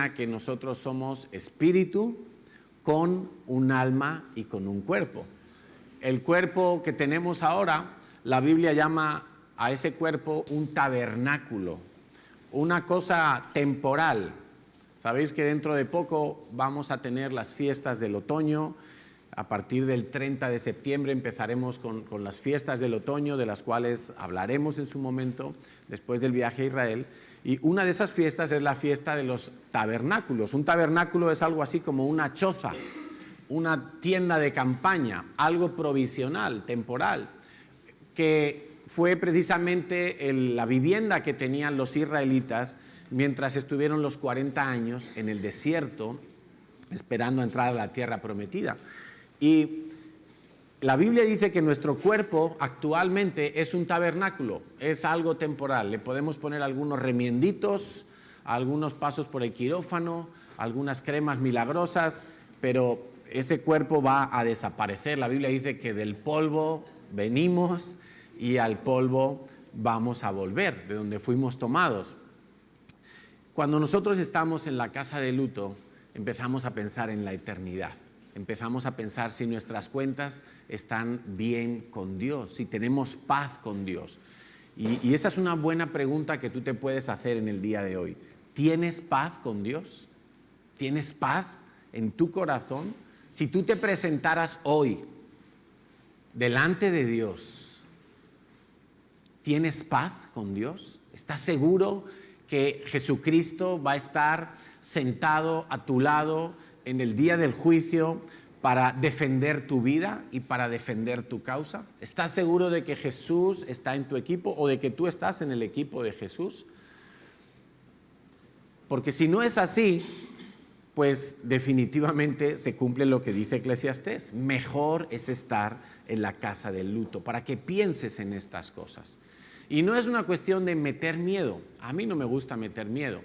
enseña que nosotros somos espíritu con un alma y con un cuerpo. El cuerpo que tenemos ahora, la Biblia llama a ese cuerpo un tabernáculo, una cosa temporal. Sabéis que dentro de poco vamos a tener las fiestas del otoño. A partir del 30 de septiembre empezaremos con las fiestas del otoño, de las cuales hablaremos en su momento, después del viaje a Israel. Y una de esas fiestas es la fiesta de los tabernáculos. Un tabernáculo es algo así como una choza, una tienda de campaña, algo provisional, temporal, que fue precisamente la vivienda que tenían los israelitas mientras estuvieron los 40 años en el desierto, esperando entrar a la tierra prometida. Y la Biblia dice que nuestro cuerpo actualmente es un tabernáculo, es algo temporal. Le podemos poner algunos remienditos, algunos pasos por el quirófano, algunas cremas milagrosas, pero ese cuerpo va a desaparecer. La Biblia dice que del polvo venimos y al polvo vamos a volver, de donde fuimos tomados. Cuando nosotros estamos en la casa de luto, empezamos a pensar en la eternidad. Empezamos a pensar si nuestras cuentas están bien con Dios, si tenemos paz con Dios. Y esa es una buena pregunta que tú te puedes hacer en el día de hoy. ¿Tienes paz con Dios? ¿Tienes paz en tu corazón? Si tú te presentaras hoy delante de Dios, ¿tienes paz con Dios? ¿Estás seguro que Jesucristo va a estar sentado a tu lado en el día del juicio para defender tu vida y para defender tu causa? ¿Estás seguro de que Jesús está en tu equipo o de que tú estás en el equipo de Jesús? Porque si no es así, pues definitivamente se cumple lo que dice Eclesiastés. Mejor es estar en la casa del luto, para que pienses en estas cosas. Y no es una cuestión de meter miedo. A mí no me gusta meter miedo.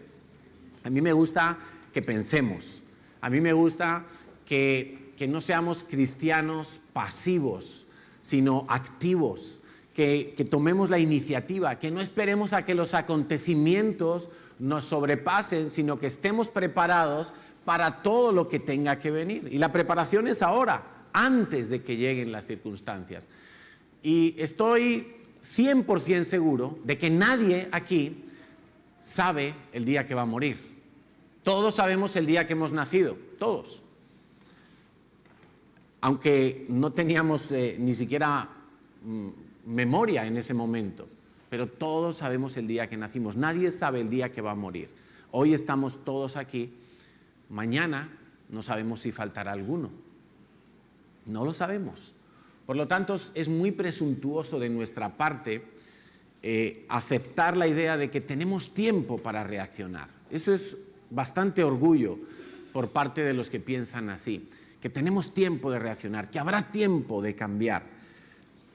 A mí me gusta que pensemos. A mí me gusta que no seamos cristianos pasivos, sino activos, que tomemos la iniciativa, que no esperemos a que los acontecimientos nos sobrepasen, sino que estemos preparados para todo lo que tenga que venir. Y la preparación es ahora, antes de que lleguen las circunstancias. Y estoy 100% seguro de que nadie aquí sabe el día que va a morir. Todos sabemos el día que hemos nacido, todos. Aunque no teníamos ni siquiera memoria en ese momento, pero todos sabemos el día que nacimos. Nadie sabe el día que va a morir. Hoy estamos todos aquí, mañana no sabemos si faltará alguno. No lo sabemos. Por lo tanto, es muy presuntuoso de nuestra parte aceptar la idea de que tenemos tiempo para reaccionar. Eso es bastante orgullo por parte de los que piensan así, que tenemos tiempo de reaccionar, que habrá tiempo de cambiar.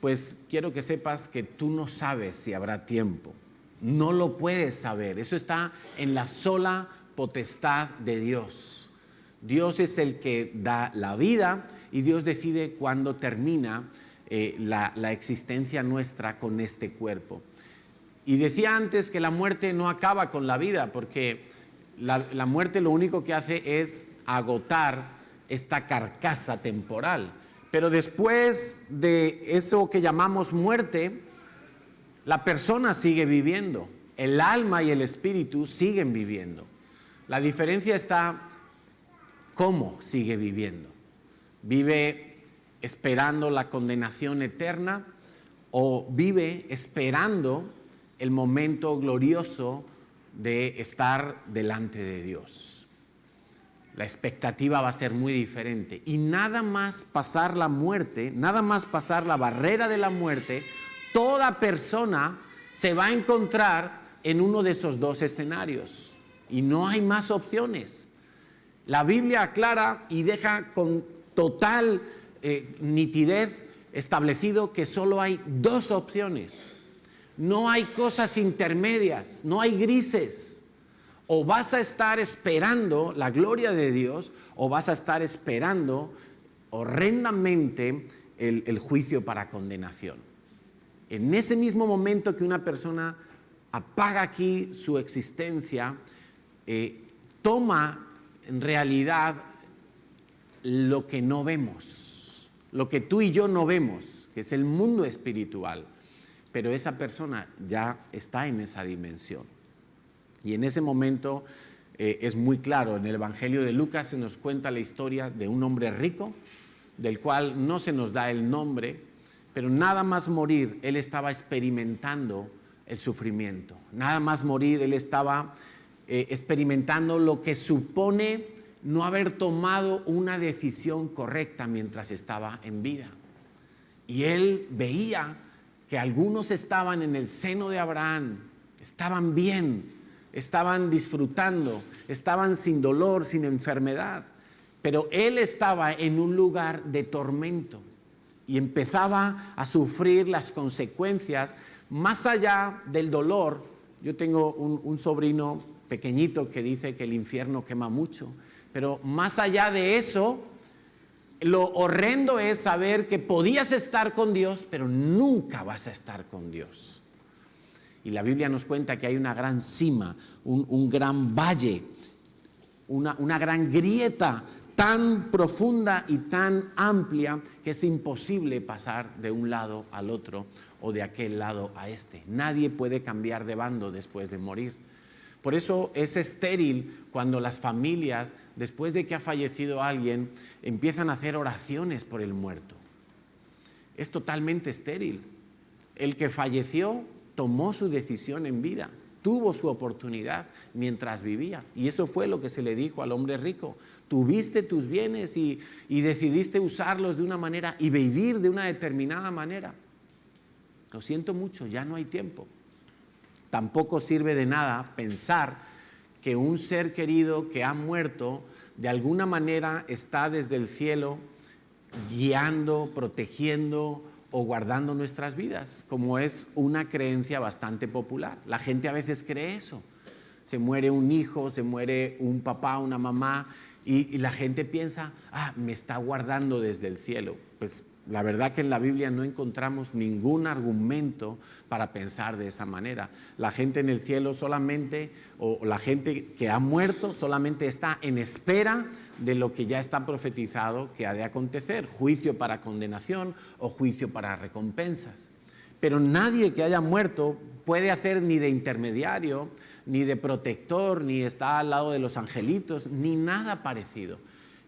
Pues quiero que sepas que tú no sabes si habrá tiempo, no lo puedes saber, eso está en la sola potestad de Dios. Dios es el que da la vida y Dios decide cuándo termina la existencia nuestra con este cuerpo. Y decía antes que la muerte no acaba con la vida, porque la muerte lo único que hace es agotar esta carcasa temporal. Pero después de eso que llamamos muerte, la persona sigue viviendo. El alma y el espíritu siguen viviendo. La diferencia está cómo sigue viviendo. ¿Vive esperando la condenación eterna o vive esperando el momento glorioso de estar delante de Dios? La expectativa va a ser muy diferente. Y nada más pasar la muerte, nada más pasar la barrera de la muerte, toda persona se va a encontrar en uno de esos dos escenarios. Y no hay más opciones. La Biblia aclara y deja con total nitidez establecido que solo hay dos opciones. No hay cosas intermedias, no hay grises. O vas a estar esperando la gloria de Dios, o vas a estar esperando horrendamente el juicio para condenación. En ese mismo momento que una persona apaga aquí su existencia, toma en realidad lo que no vemos, lo que tú y yo no vemos, que es el mundo espiritual, pero esa persona ya está en esa dimensión. Y en ese momento es muy claro, en el Evangelio de Lucas se nos cuenta la historia de un hombre rico, del cual no se nos da el nombre, pero nada más morir, él estaba experimentando el sufrimiento. Nada más morir, él estaba experimentando lo que supone no haber tomado una decisión correcta mientras estaba en vida. Y él veía que algunos estaban en el seno de Abraham, estaban bien, estaban disfrutando, estaban sin dolor, sin enfermedad, pero él estaba en un lugar de tormento y empezaba a sufrir las consecuencias más allá del dolor. Yo tengo un sobrino pequeñito que dice que el infierno quema mucho, pero más allá de eso, lo horrendo es saber que podías estar con Dios, pero nunca vas a estar con Dios. Y la Biblia nos cuenta que hay una gran cima, un gran valle, una gran grieta tan profunda y tan amplia que es imposible pasar de un lado al otro o de aquel lado a este. Nadie puede cambiar de bando después de morir. Por eso es estéril cuando las familias, después de que ha fallecido alguien, empiezan a hacer oraciones por el muerto. Es totalmente estéril. El que falleció tomó su decisión en vida, tuvo su oportunidad mientras vivía. Y eso fue lo que se le dijo al hombre rico. Tuviste tus bienes y decidiste usarlos de una manera y vivir de una determinada manera. Lo siento mucho, ya no hay tiempo. Tampoco sirve de nada pensar que un ser querido que ha muerto de alguna manera está desde el cielo guiando, protegiendo o guardando nuestras vidas, como es una creencia bastante popular. La gente a veces cree eso. Se muere un hijo, se muere un papá, una mamá, y la gente piensa, me está guardando desde el cielo. Pues la verdad que en la Biblia no encontramos ningún argumento para pensar de esa manera. La gente en el cielo solamente, o la gente que ha muerto, solamente está en espera de lo que ya está profetizado que ha de acontecer, juicio para condenación o juicio para recompensas. Pero nadie que haya muerto puede hacer ni de intermediario, ni de protector, ni está al lado de los angelitos, ni nada parecido.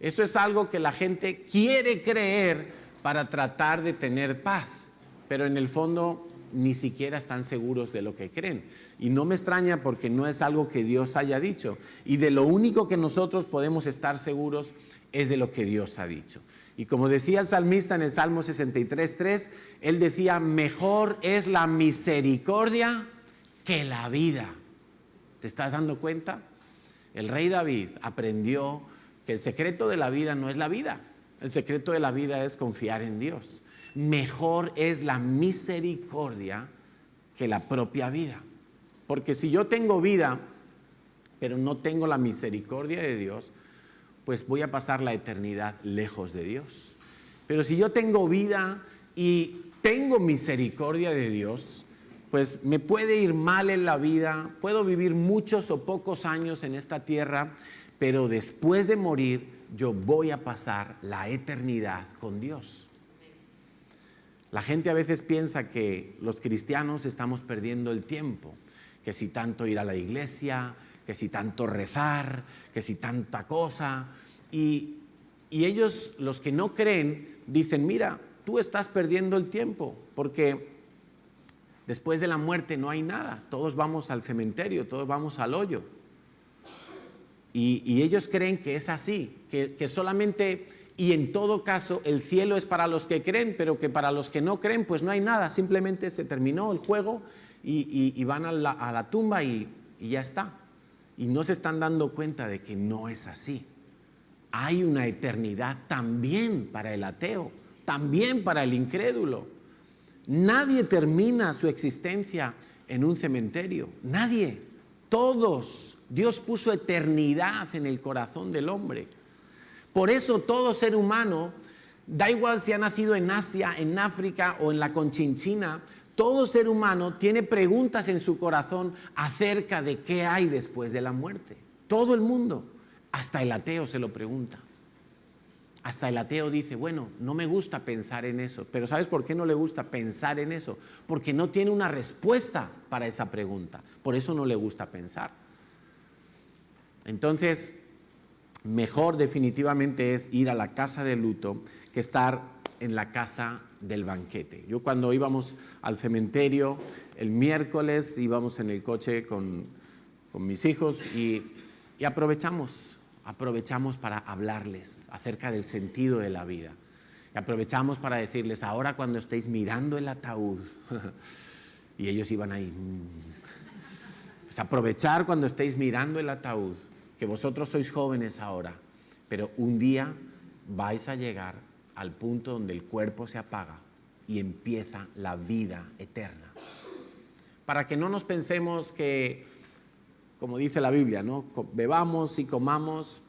Eso es algo que la gente quiere creer para tratar de tener paz, pero en el fondo ni siquiera están seguros de lo que creen. Y no me extraña porque no es algo que Dios haya dicho. Y de lo único que nosotros podemos estar seguros es de lo que Dios ha dicho. Y como decía el salmista en el Salmo 63:3, él decía, mejor es la misericordia que la vida. ¿Te estás dando cuenta? El rey David aprendió que el secreto de la vida no es la vida. El secreto de la vida es confiar en Dios. Mejor es la misericordia que la propia vida. Porque si yo tengo vida, pero no tengo la misericordia de Dios, pues voy a pasar la eternidad lejos de Dios. Pero si yo tengo vida y tengo misericordia de Dios, pues me puede ir mal en la vida, puedo vivir muchos o pocos años en esta tierra, pero después de morir yo voy a pasar la eternidad con Dios. La gente a veces piensa que los cristianos estamos perdiendo el tiempo, que si tanto ir a la iglesia, que si tanto rezar, que si tanta cosa. Y ellos, los que no creen, dicen, mira, tú estás perdiendo el tiempo, porque después de la muerte no hay nada, todos vamos al cementerio, todos vamos al hoyo. Y ellos creen que es así, que solamente y en todo caso el cielo es para los que creen, pero que para los que no creen pues no hay nada, simplemente se terminó el juego y van a la tumba y ya está. Y no se están dando cuenta de que no es así. Hay una eternidad también para el ateo, también para el incrédulo. Nadie termina su existencia en un cementerio, nadie, todos. Dios puso eternidad en el corazón del hombre. Por eso todo ser humano, da igual si ha nacido en Asia, en África o en la Conchinchina, todo ser humano tiene preguntas en su corazón acerca de qué hay después de la muerte. Todo el mundo. Hasta el ateo se lo pregunta. Hasta el ateo dice, bueno, no me gusta pensar en eso. Pero ¿sabes por qué no le gusta pensar en eso? Porque no tiene una respuesta para esa pregunta. Por eso no le gusta pensar. Entonces, mejor definitivamente es ir a la casa de luto que estar en la casa del banquete. Yo cuando íbamos al cementerio el miércoles íbamos en el coche con mis hijos y aprovechamos para hablarles acerca del sentido de la vida. Y aprovechamos para decirles, ahora cuando estéis mirando el ataúd, y ellos iban ahí, pues aprovechar cuando estéis mirando el ataúd, que vosotros sois jóvenes ahora, pero un día vais a llegar al punto donde el cuerpo se apaga y empieza la vida eterna. Para que no nos pensemos que, como dice la Biblia, ¿no?, bebamos y comamos,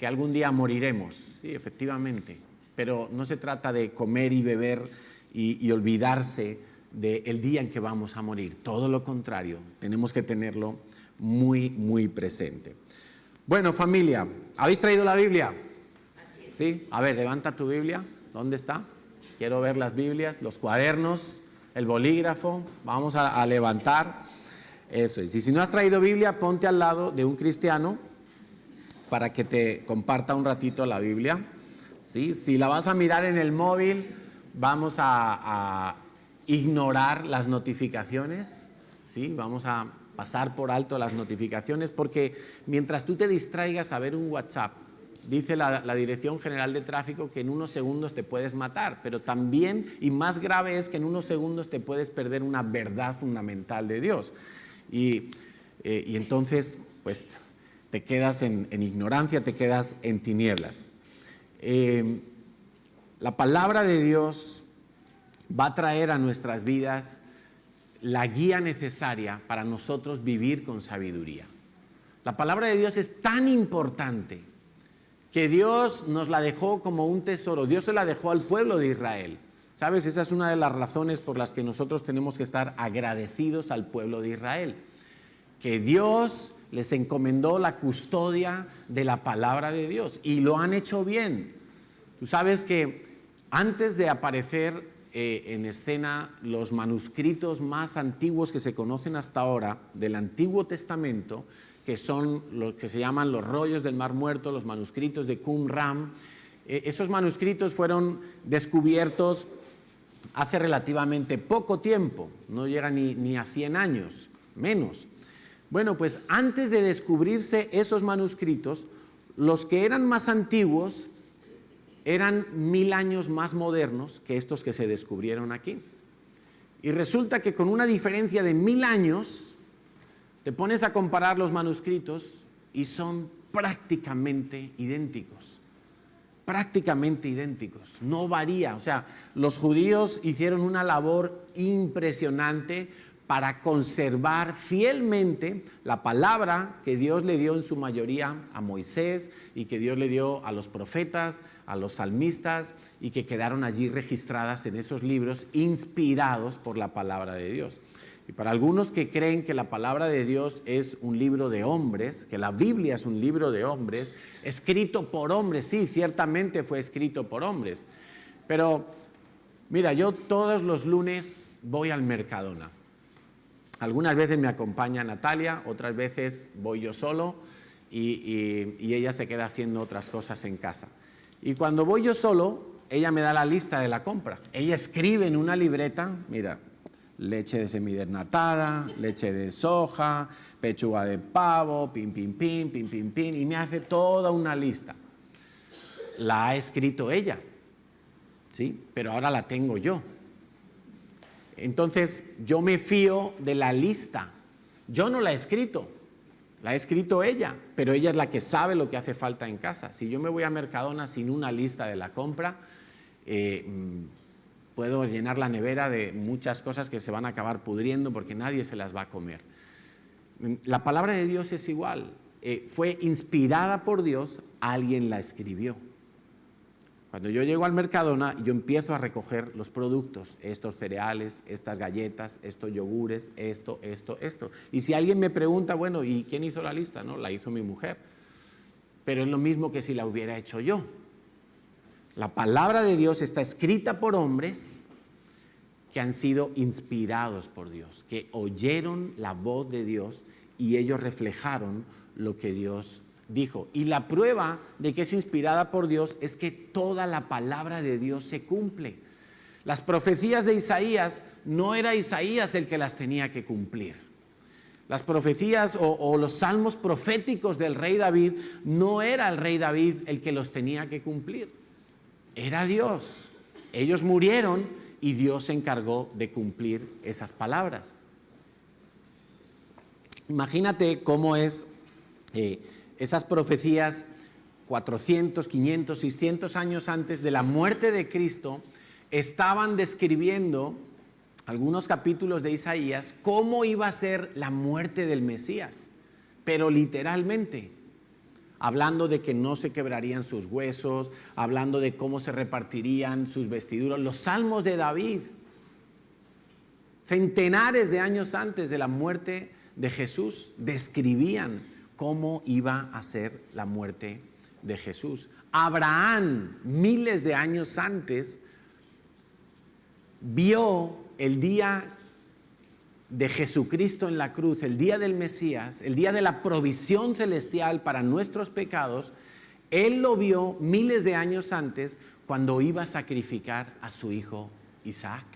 que algún día moriremos. Sí, efectivamente, pero no se trata de comer y beber y olvidarse del día en que vamos a morir. Todo lo contrario, tenemos que tenerlo muy, muy presente. Bueno, familia, ¿habéis traído la Biblia? ¿Sí? A ver, levanta tu Biblia. ¿Dónde está? Quiero ver las Biblias, los cuadernos, el bolígrafo. Vamos a levantar. Eso es. Y si no has traído Biblia, ponte al lado de un cristiano para que te comparta un ratito la Biblia. ¿Sí? Si la vas a mirar en el móvil, vamos a ignorar las notificaciones. ¿Sí? Vamos a pasar por alto las notificaciones, porque mientras tú te distraigas a ver un WhatsApp, dice la Dirección General de Tráfico que en unos segundos te puedes matar, pero también, y más grave es que en unos segundos te puedes perder una verdad fundamental de Dios. Y entonces, pues, te quedas en ignorancia, te quedas en tinieblas. La palabra de Dios va a traer a nuestras vidas la guía necesaria para nosotros vivir con sabiduría. La palabra de Dios es tan importante que Dios nos la dejó como un tesoro. Dios se la dejó al pueblo de Israel. ¿Sabes? Esa es una de las razones por las que nosotros tenemos que estar agradecidos al pueblo de Israel. Que Dios les encomendó la custodia de la palabra de Dios y lo han hecho bien. Tú sabes que antes de aparecer en escena los manuscritos más antiguos que se conocen hasta ahora del Antiguo Testamento, que son los que se llaman los rollos del Mar Muerto, los manuscritos de Qumran, esos manuscritos fueron descubiertos hace relativamente poco tiempo, no llega ni a 100 años, menos. Bueno, pues antes de descubrirse esos manuscritos, los que eran más antiguos eran 1000 años más modernos que estos que se descubrieron aquí. Y resulta que con una diferencia de 1000 años, te pones a comparar los manuscritos y son prácticamente idénticos. Prácticamente idénticos, no varía. O sea, los judíos hicieron una labor impresionante para conservar fielmente la palabra que Dios le dio en su mayoría a Moisés y que Dios le dio a los profetas, a los salmistas, y que quedaron allí registradas en esos libros inspirados por la palabra de Dios. Y para algunos que creen que la palabra de Dios es un libro de hombres, que la Biblia es un libro de hombres, escrito por hombres, sí, ciertamente fue escrito por hombres. Pero mira, yo todos los lunes voy al Mercadona. Algunas veces me acompaña Natalia, otras veces voy yo solo y ella se queda haciendo otras cosas en casa. Y cuando voy yo solo, ella me da la lista de la compra. Ella escribe en una libreta, mira, leche semidesnatada, leche de soja, pechuga de pavo, pim, pim, pim, pim, pim, pim, y me hace toda una lista. La ha escrito ella, ¿sí? Pero ahora la tengo yo. Entonces, yo me fío de la lista. Yo no la he escrito, la ha escrito ella, pero ella es la que sabe lo que hace falta en casa. Si yo me voy a Mercadona sin una lista de la compra, puedo llenar la nevera de muchas cosas que se van a acabar pudriendo porque nadie se las va a comer. La palabra de Dios es igual. Fue inspirada por Dios, alguien la escribió. Cuando yo llego al Mercadona, yo empiezo a recoger los productos, estos cereales, estas galletas, estos yogures, esto. Y si alguien me pregunta, bueno, ¿y quién hizo la lista? No, la hizo mi mujer. Pero es lo mismo que si la hubiera hecho yo. La palabra de Dios está escrita por hombres que han sido inspirados por Dios, que oyeron la voz de Dios y ellos reflejaron lo que Dios dijo. Y la prueba de que es inspirada por Dios es que toda la palabra de Dios se cumple. Las profecías de Isaías, no era Isaías el que las tenía que cumplir. Las profecías o los salmos proféticos del rey David, no era el rey David el que los tenía que cumplir. Era Dios. Ellos murieron y Dios se encargó de cumplir esas palabras. Imagínate cómo es esas profecías 400, 500, 600 años antes de la muerte de Cristo, estaban describiendo algunos capítulos de Isaías cómo iba a ser la muerte del Mesías, pero literalmente, hablando de que no se quebrarían sus huesos, hablando de cómo se repartirían sus vestiduras. Los salmos de David, centenares de años antes de la muerte de Jesús, describían cómo iba a ser la muerte de Jesús. Abraham, miles de años antes, vio el día de Jesucristo en la cruz, el día del Mesías, el día de la provisión celestial para nuestros pecados. Él lo vio miles de años antes cuando iba a sacrificar a su hijo Isaac.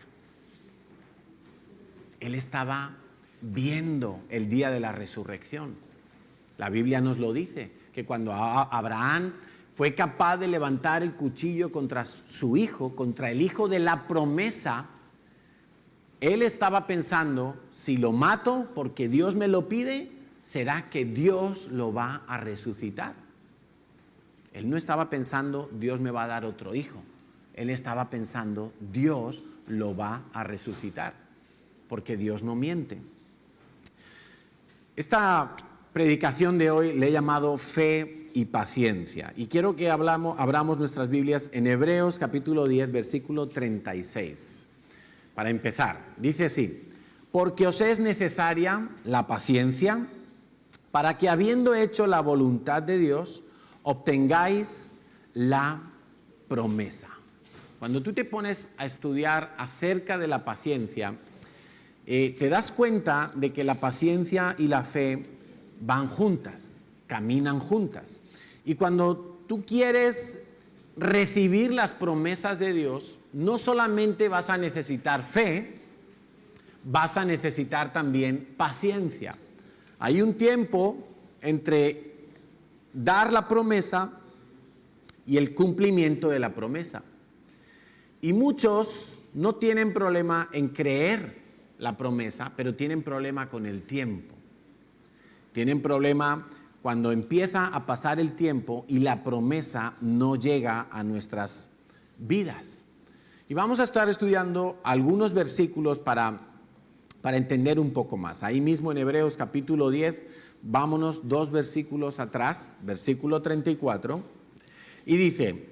Él estaba viendo el día de la resurrección. La Biblia nos lo dice, que cuando Abraham fue capaz de levantar el cuchillo contra su hijo, contra el hijo de la promesa, él estaba pensando, si lo mato porque Dios me lo pide, ¿será que Dios lo va a resucitar? Él no estaba pensando, Dios me va a dar otro hijo. Él estaba pensando, Dios lo va a resucitar, porque Dios no miente. Esta predicación de hoy le he llamado fe y paciencia. Y quiero que abramos nuestras Biblias en Hebreos capítulo 10, versículo 36. Para empezar, dice así: porque os es necesaria la paciencia para que, habiendo hecho la voluntad de Dios, obtengáis la promesa. Cuando tú te pones a estudiar acerca de la paciencia, te das cuenta de que la paciencia y la fe van juntas, caminan juntas. Y cuando tú quieres recibir las promesas de Dios, no solamente vas a necesitar fe, vas a necesitar también paciencia. Hay un tiempo entre dar la promesa y el cumplimiento de la promesa. Y muchos no tienen problema en creer la promesa, pero tienen problema con el tiempo. Tienen problema cuando empieza a pasar el tiempo y la promesa no llega a nuestras vidas. Y vamos a estar estudiando algunos versículos para entender un poco más. Ahí mismo en Hebreos capítulo 10, vámonos 2 versículos atrás, versículo 34, y dice,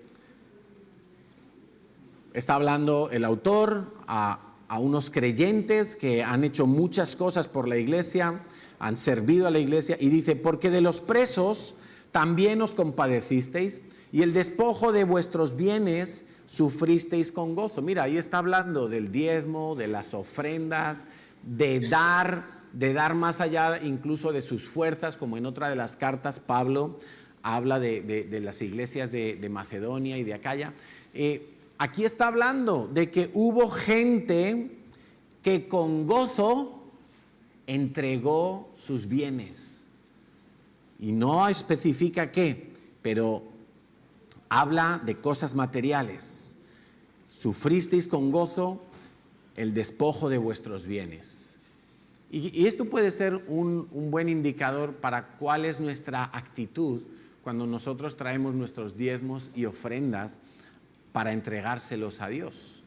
está hablando el autor a unos creyentes que han hecho muchas cosas por la iglesia, han servido a la iglesia, y dice, porque de los presos también os compadecisteis, y el despojo de vuestros bienes sufristeis con gozo. Mira, ahí está hablando del diezmo, de las ofrendas, de dar más allá incluso de sus fuerzas, como en otra de las cartas Pablo habla de las iglesias de Macedonia y de Acaya. Aquí está hablando de que hubo gente que con gozo entregó sus bienes. Y no especifica qué, pero habla de cosas materiales. Sufristeis con gozo el despojo de vuestros bienes. Y esto puede ser un buen indicador para cuál es nuestra actitud cuando nosotros traemos nuestros diezmos y ofrendas para entregárselos a Dios.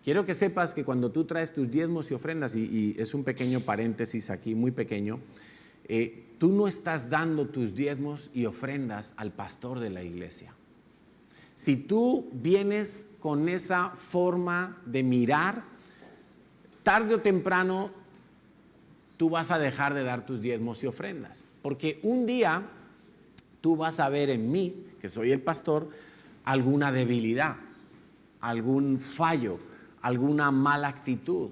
Quiero que sepas que cuando tú traes tus diezmos y ofrendas, y es un pequeño paréntesis aquí, muy pequeño, tú no estás dando tus diezmos y ofrendas al pastor de la iglesia. Si tú vienes con esa forma de mirar, tarde o temprano tú vas a dejar de dar tus diezmos y ofrendas. Porque un día tú vas a ver en mí, que soy el pastor, alguna debilidad, algún fallo, alguna mala actitud,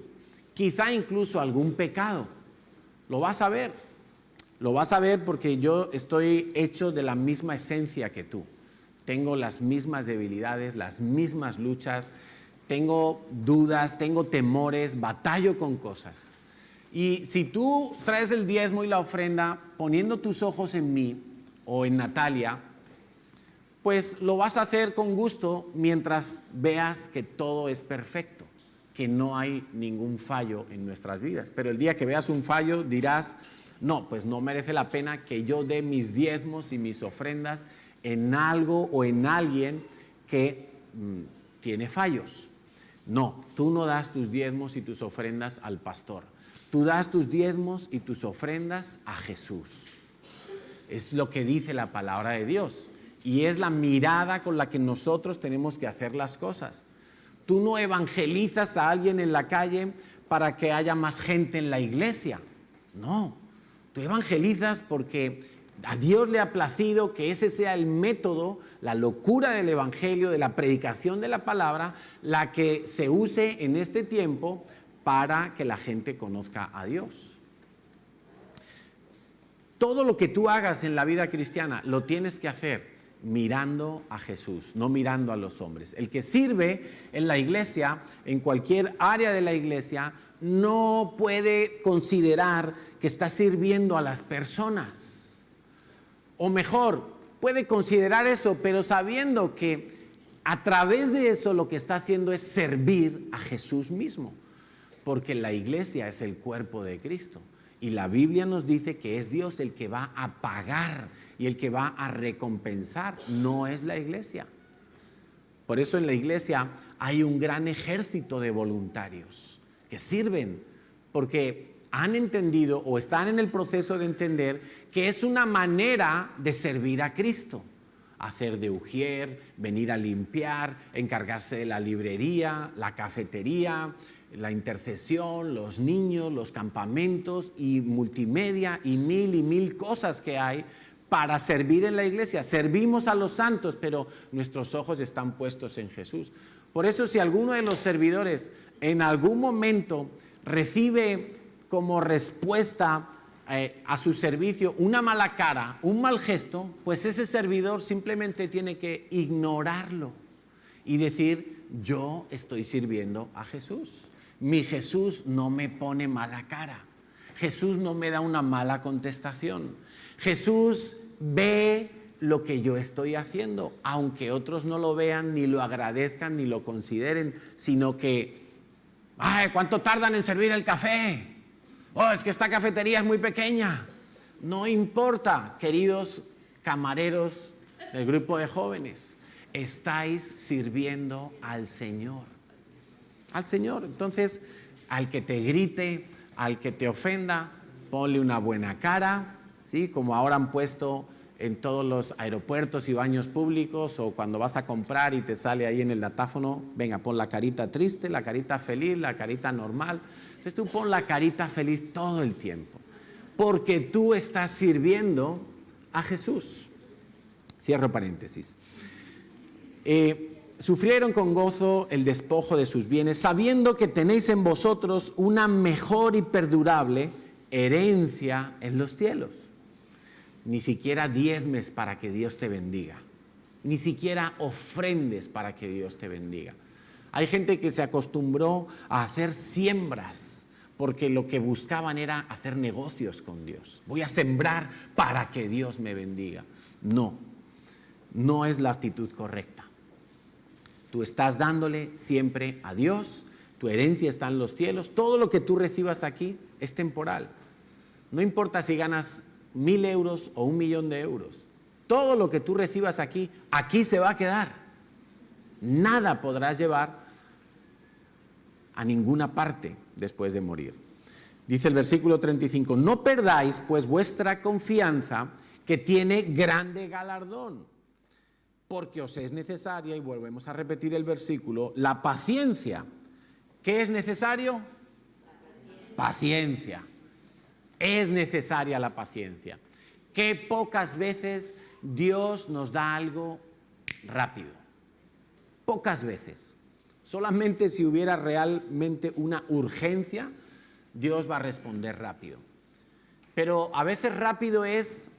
quizá incluso algún pecado. Lo vas a ver. Lo vas a ver porque yo estoy hecho de la misma esencia que tú. Tengo las mismas debilidades, las mismas luchas, tengo dudas, tengo temores, batallo con cosas. Y si tú traes el diezmo y la ofrenda poniendo tus ojos en mí o en Natalia, pues lo vas a hacer con gusto mientras veas que todo es perfecto, que no hay ningún fallo en nuestras vidas. Pero el día que veas un fallo dirás, no, pues no merece la pena que yo dé mis diezmos y mis ofrendas en algo o en alguien que tiene fallos. No, tú no das tus diezmos y tus ofrendas al pastor. Tú das tus diezmos y tus ofrendas a Jesús. Es lo que dice la palabra de Dios. Y es la mirada con la que nosotros tenemos que hacer las cosas. Tú no evangelizas a alguien en la calle para que haya más gente en la iglesia. No, tú evangelizas porque a Dios le ha placido que ese sea el método, la locura del evangelio, de la predicación de la palabra, la que se use en este tiempo para que la gente conozca a Dios. Todo lo que tú hagas en la vida cristiana lo tienes que hacer mirando a Jesús, no mirando a los hombres. El que sirve en la iglesia, en cualquier área de la iglesia, no puede considerar que está sirviendo a las personas. O mejor, puede considerar eso, pero sabiendo que a través de eso lo que está haciendo es servir a Jesús mismo. Porque la iglesia es el cuerpo de Cristo. Y la Biblia nos dice que es Dios el que va a pagar y el que va a recompensar, no es la iglesia. Por eso en la iglesia hay un gran ejército de voluntarios que sirven, porque han entendido o están en el proceso de entender que es una manera de servir a Cristo. Hacer de ujier, venir a limpiar, encargarse de la librería, la cafetería, la intercesión, los niños, los campamentos y multimedia y mil cosas que hay para servir en la iglesia. Servimos a los santos, pero nuestros ojos están puestos en Jesús. Por eso, si alguno de los servidores en algún momento recibe como respuesta a su servicio una mala cara, un mal gesto, pues ese servidor simplemente tiene que ignorarlo y decir, yo estoy sirviendo a Jesús. Mi Jesús no me pone mala cara. Jesús no me da una mala contestación. Jesús ve lo que yo estoy haciendo, aunque otros no lo vean, ni lo agradezcan, ni lo consideren, sino que, ¡ay, cuánto tardan en servir el café! ¡Oh, es que esta cafetería es muy pequeña! No importa, queridos camareros del grupo de jóvenes, estáis sirviendo al Señor. Al Señor. Entonces, al que te grite, al que te ofenda, ponle una buena cara, ¿sí? Como ahora han puesto en todos los aeropuertos y baños públicos, o cuando vas a comprar y te sale ahí en el datáfono, venga, pon la carita triste, la carita feliz, la carita normal. Entonces tú pon la carita feliz todo el tiempo, porque tú estás sirviendo a Jesús. Cierro paréntesis. Sufrieron con gozo el despojo de sus bienes, sabiendo que tenéis en vosotros una mejor y perdurable herencia en los cielos. Ni siquiera diezmes para que Dios te bendiga. Ni siquiera ofrendes para que Dios te bendiga. Hay gente que se acostumbró a hacer siembras porque lo que buscaban era hacer negocios con Dios. Voy a sembrar para que Dios me bendiga. No, no es la actitud correcta. Tú estás dándole siempre a Dios, tu herencia está en los cielos, todo lo que tú recibas aquí es temporal. No importa si ganas 1.000 euros o 1.000.000 de euros, todo lo que tú recibas aquí, aquí se va a quedar. Nada podrás llevar a ninguna parte después de morir. Dice el versículo 35, no perdáis pues vuestra confianza, que tiene grande galardón. porque os es necesaria, y volvemos a repetir el versículo, la paciencia. ¿Qué es necesario? Paciencia. Es necesaria la paciencia. Qué pocas veces Dios nos da algo rápido. Pocas veces. Solamente si hubiera realmente una urgencia, Dios va a responder rápido. Pero a veces rápido es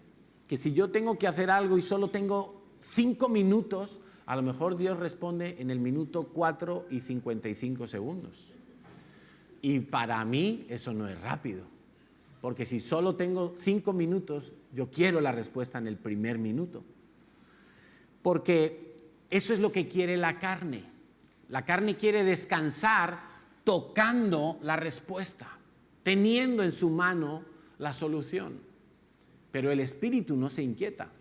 que si yo tengo que hacer algo y solo tengo 5 minutos, a lo mejor Dios responde en el minuto 4 y 55 segundos. Y para mí eso no es rápido. Porque si solo tengo 5 minutos, yo quiero la respuesta en el primer minuto. Porque eso es lo que quiere la carne. La carne quiere descansar tocando la respuesta, teniendo en su mano la solución. Pero el espíritu no se inquieta.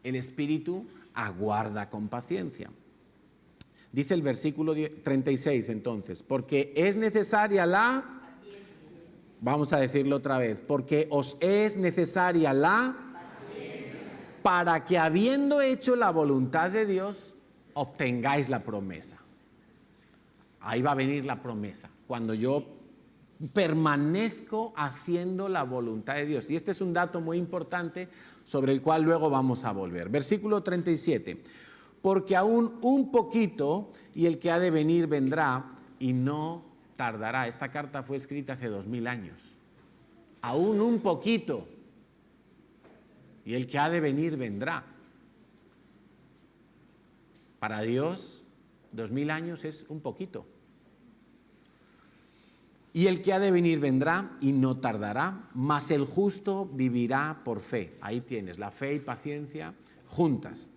El espíritu aguarda con paciencia. Dice el versículo 36 entonces, porque es necesaria la... Vamos a decirlo otra vez, porque os es necesaria la... para que habiendo hecho la voluntad de Dios, obtengáis la promesa. Ahí va a venir la promesa, cuando yo permanezco haciendo la voluntad de Dios. Y este es un dato muy importante sobre el cual luego vamos a volver. Versículo 37. Porque aún un poquito y el que ha de venir vendrá y no tardará. Esta carta fue escrita hace 2000 años. Aún un poquito y el que ha de venir vendrá. Para Dios, 2000 años es un poquito. Y el que ha de venir vendrá y no tardará, mas el justo vivirá por fe. Ahí tienes, la fe y paciencia juntas.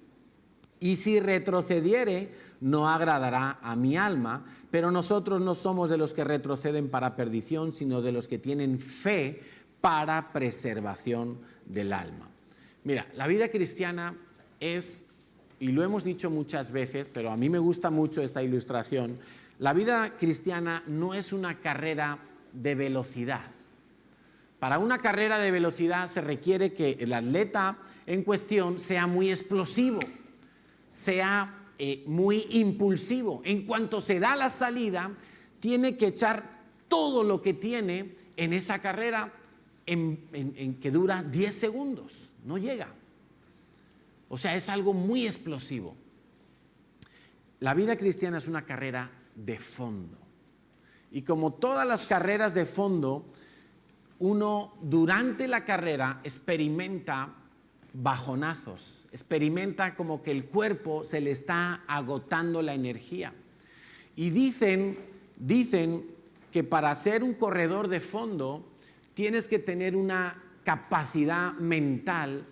Y si retrocediere, no agradará a mi alma, pero nosotros no somos de los que retroceden para perdición, sino de los que tienen fe para preservación del alma. Mira, la vida cristiana es, y lo hemos dicho muchas veces, pero a mí me gusta mucho esta ilustración. La vida cristiana no es una carrera de velocidad. Para una carrera de velocidad se requiere que el atleta en cuestión sea muy explosivo, sea muy impulsivo. En cuanto se da la salida, tiene que echar todo lo que tiene en esa carrera en que dura 10 segundos. No llega. O sea, es algo muy explosivo. La vida cristiana es una carrera de fondo. Y como todas las carreras de fondo, uno durante la carrera experimenta bajonazos, experimenta como que el cuerpo se le está agotando la energía. Y dicen que para ser un corredor de fondo tienes que tener una capacidad mental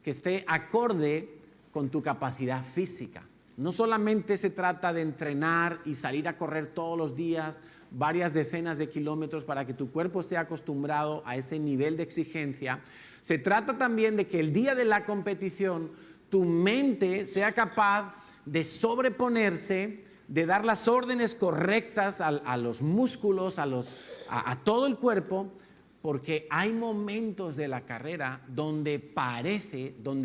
que esté acorde con tu capacidad física. No solamente se trata de entrenar y salir a correr todos los días varias decenas de kilómetros para que tu cuerpo esté acostumbrado a ese nivel de exigencia. Se trata también de que el día de la competición tu mente sea capaz de sobreponerse, de dar las órdenes correctas a los músculos, a todo el cuerpo, porque hay momentos de la carrera donde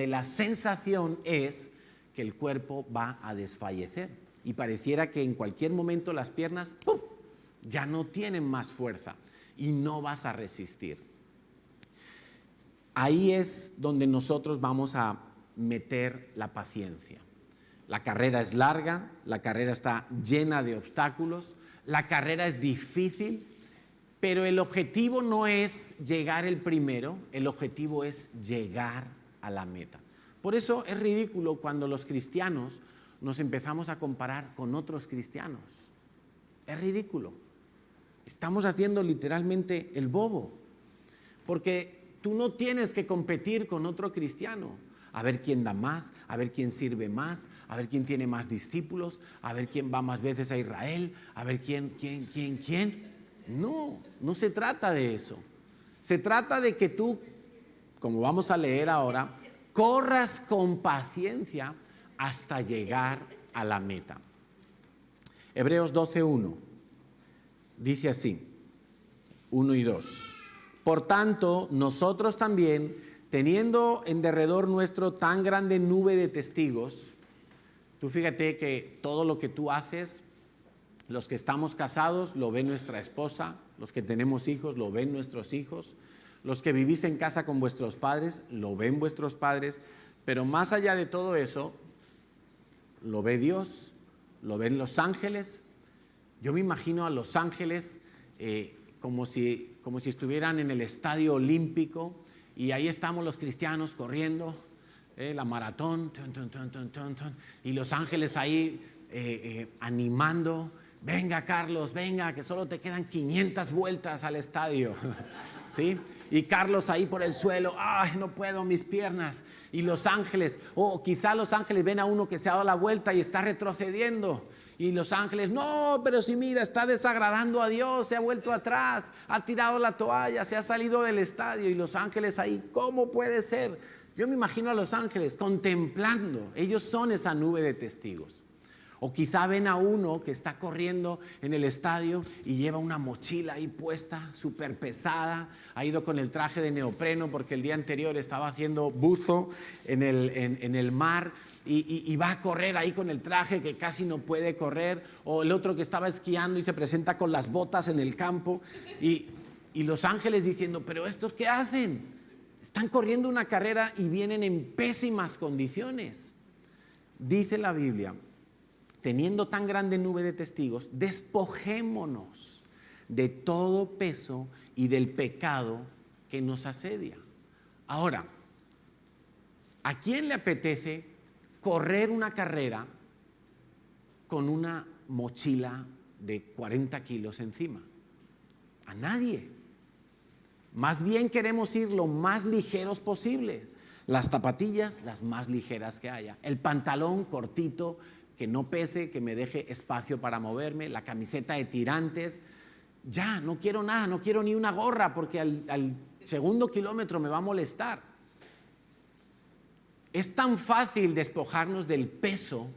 la sensación es que el cuerpo va a desfallecer y pareciera que en cualquier momento las piernas ¡pum!, ya no tienen más fuerza y no vas a resistir. Ahí es donde nosotros vamos a meter la paciencia. La carrera es larga, la carrera está llena de obstáculos, la carrera es difícil, pero el objetivo no es llegar el primero, el objetivo es llegar a la meta. Por eso es ridículo cuando los cristianos nos empezamos a comparar con otros cristianos. Es ridículo. Estamos haciendo literalmente el bobo. Porque tú no tienes que competir con otro cristiano. A ver quién da más, a ver quién sirve más, a ver quién tiene más discípulos, a ver quién va más veces a Israel, a ver quién. No se trata de eso. Se trata de que tú, como vamos a leer ahora, corras con paciencia hasta llegar a la meta. Hebreos 12:1 dice así, 1 y 2. Por tanto, nosotros también, teniendo en derredor nuestro tan grande nube de testigos, Tú fíjate que todo lo que tú haces, los que estamos casados lo ve nuestra esposa, los que tenemos hijos lo ven nuestros hijos, los que vivís en casa con vuestros padres lo ven vuestros padres, pero más allá de todo eso, lo ve Dios, lo ven los ángeles. Yo me imagino a los ángeles como si estuvieran en el estadio olímpico y ahí estamos los cristianos corriendo, la maratón, y los ángeles ahí animando. Venga, Carlos, venga, que solo te quedan 500 vueltas al estadio. ¿Sí? Y Carlos ahí por el suelo, ¡ay, no puedo, mis piernas! Y los ángeles, quizá los ángeles ven a uno que se ha dado la vuelta y está retrocediendo. Y los ángeles, no, pero si mira, está desagradando a Dios, se ha vuelto atrás, ha tirado la toalla, se ha salido del estadio. Y los ángeles ahí, ¿cómo puede ser? Yo me imagino a los ángeles contemplando, ellos son esa nube de testigos. O quizá ven a uno que está corriendo en el estadio y lleva una mochila ahí puesta, súper pesada, ha ido con el traje de neopreno porque el día anterior estaba haciendo buzo en el mar y va a correr ahí con el traje que casi no puede correr. O el otro que estaba esquiando y se presenta con las botas en el campo y los ángeles diciendo, ¿pero estos qué hacen? Están corriendo una carrera y vienen en pésimas condiciones. Dice la Biblia, teniendo tan grande nube de testigos, despojémonos de todo peso y del pecado que nos asedia. Ahora, ¿a quién le apetece correr una carrera con una mochila de 40 kilos encima? A nadie. Más bien queremos ir lo más ligeros posible. Las zapatillas, las más ligeras que haya. El pantalón cortito, que no pese, que me deje espacio para moverme, la camiseta de tirantes. Ya, no quiero nada, no quiero ni una gorra porque al segundo kilómetro me va a molestar. Es tan fácil despojarnos del peso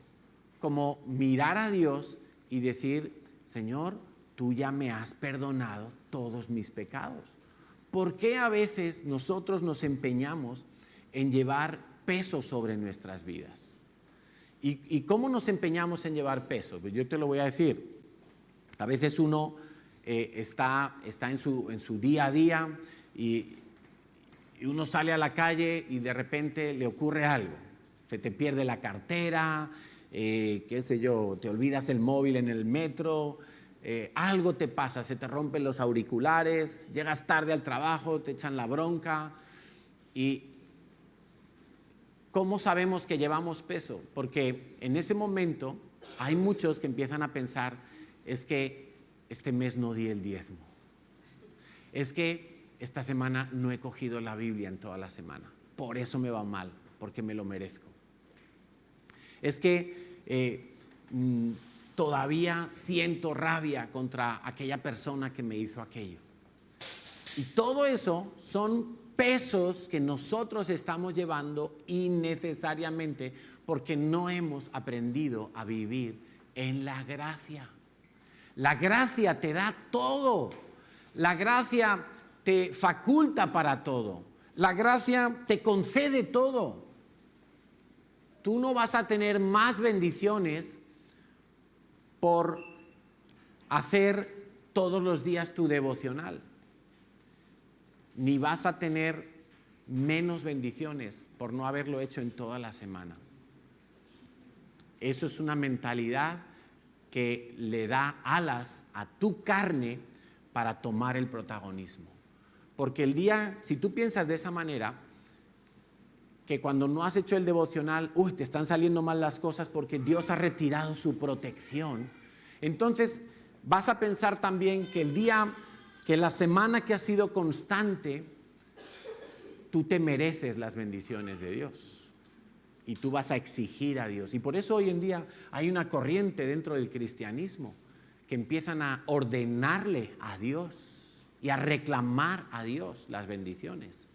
como mirar a Dios y decir, Señor, tú ya me has perdonado todos mis pecados. ¿Por qué a veces nosotros nos empeñamos en llevar peso sobre nuestras vidas? ¿Y cómo nos empeñamos en llevar peso? Pues yo te lo voy a decir. A veces uno está en su día a día y uno sale a la calle y de repente le ocurre algo. Se te pierde la cartera, qué sé yo, te olvidas el móvil en el metro, algo te pasa, se te rompen los auriculares, llegas tarde al trabajo, te echan la bronca. ¿Y cómo sabemos que llevamos peso? Porque en ese momento hay muchos que empiezan a pensar, es que este mes no di el diezmo, es que esta semana no he cogido la Biblia en toda la semana, por eso me va mal, porque me lo merezco. Es que todavía siento rabia contra aquella persona que me hizo aquello. Y todo eso son pesos que nosotros estamos llevando innecesariamente porque no hemos aprendido a vivir en la gracia. La gracia te da todo. La gracia te faculta para todo. La gracia te concede todo. Tú no vas a tener más bendiciones por hacer todos los días tu devocional. Ni vas a tener menos bendiciones por no haberlo hecho en toda la semana. Eso es una mentalidad que le da alas a tu carne para tomar el protagonismo. Porque el día, si tú piensas de esa manera, que cuando no has hecho el devocional, te están saliendo mal las cosas porque Dios ha retirado su protección, entonces vas a pensar también que el día, que la semana que ha sido constante, tú te mereces las bendiciones de Dios y tú vas a exigir a Dios. Y por eso hoy en día hay una corriente dentro del cristianismo que empiezan a ordenarle a Dios y a reclamar a Dios las bendiciones.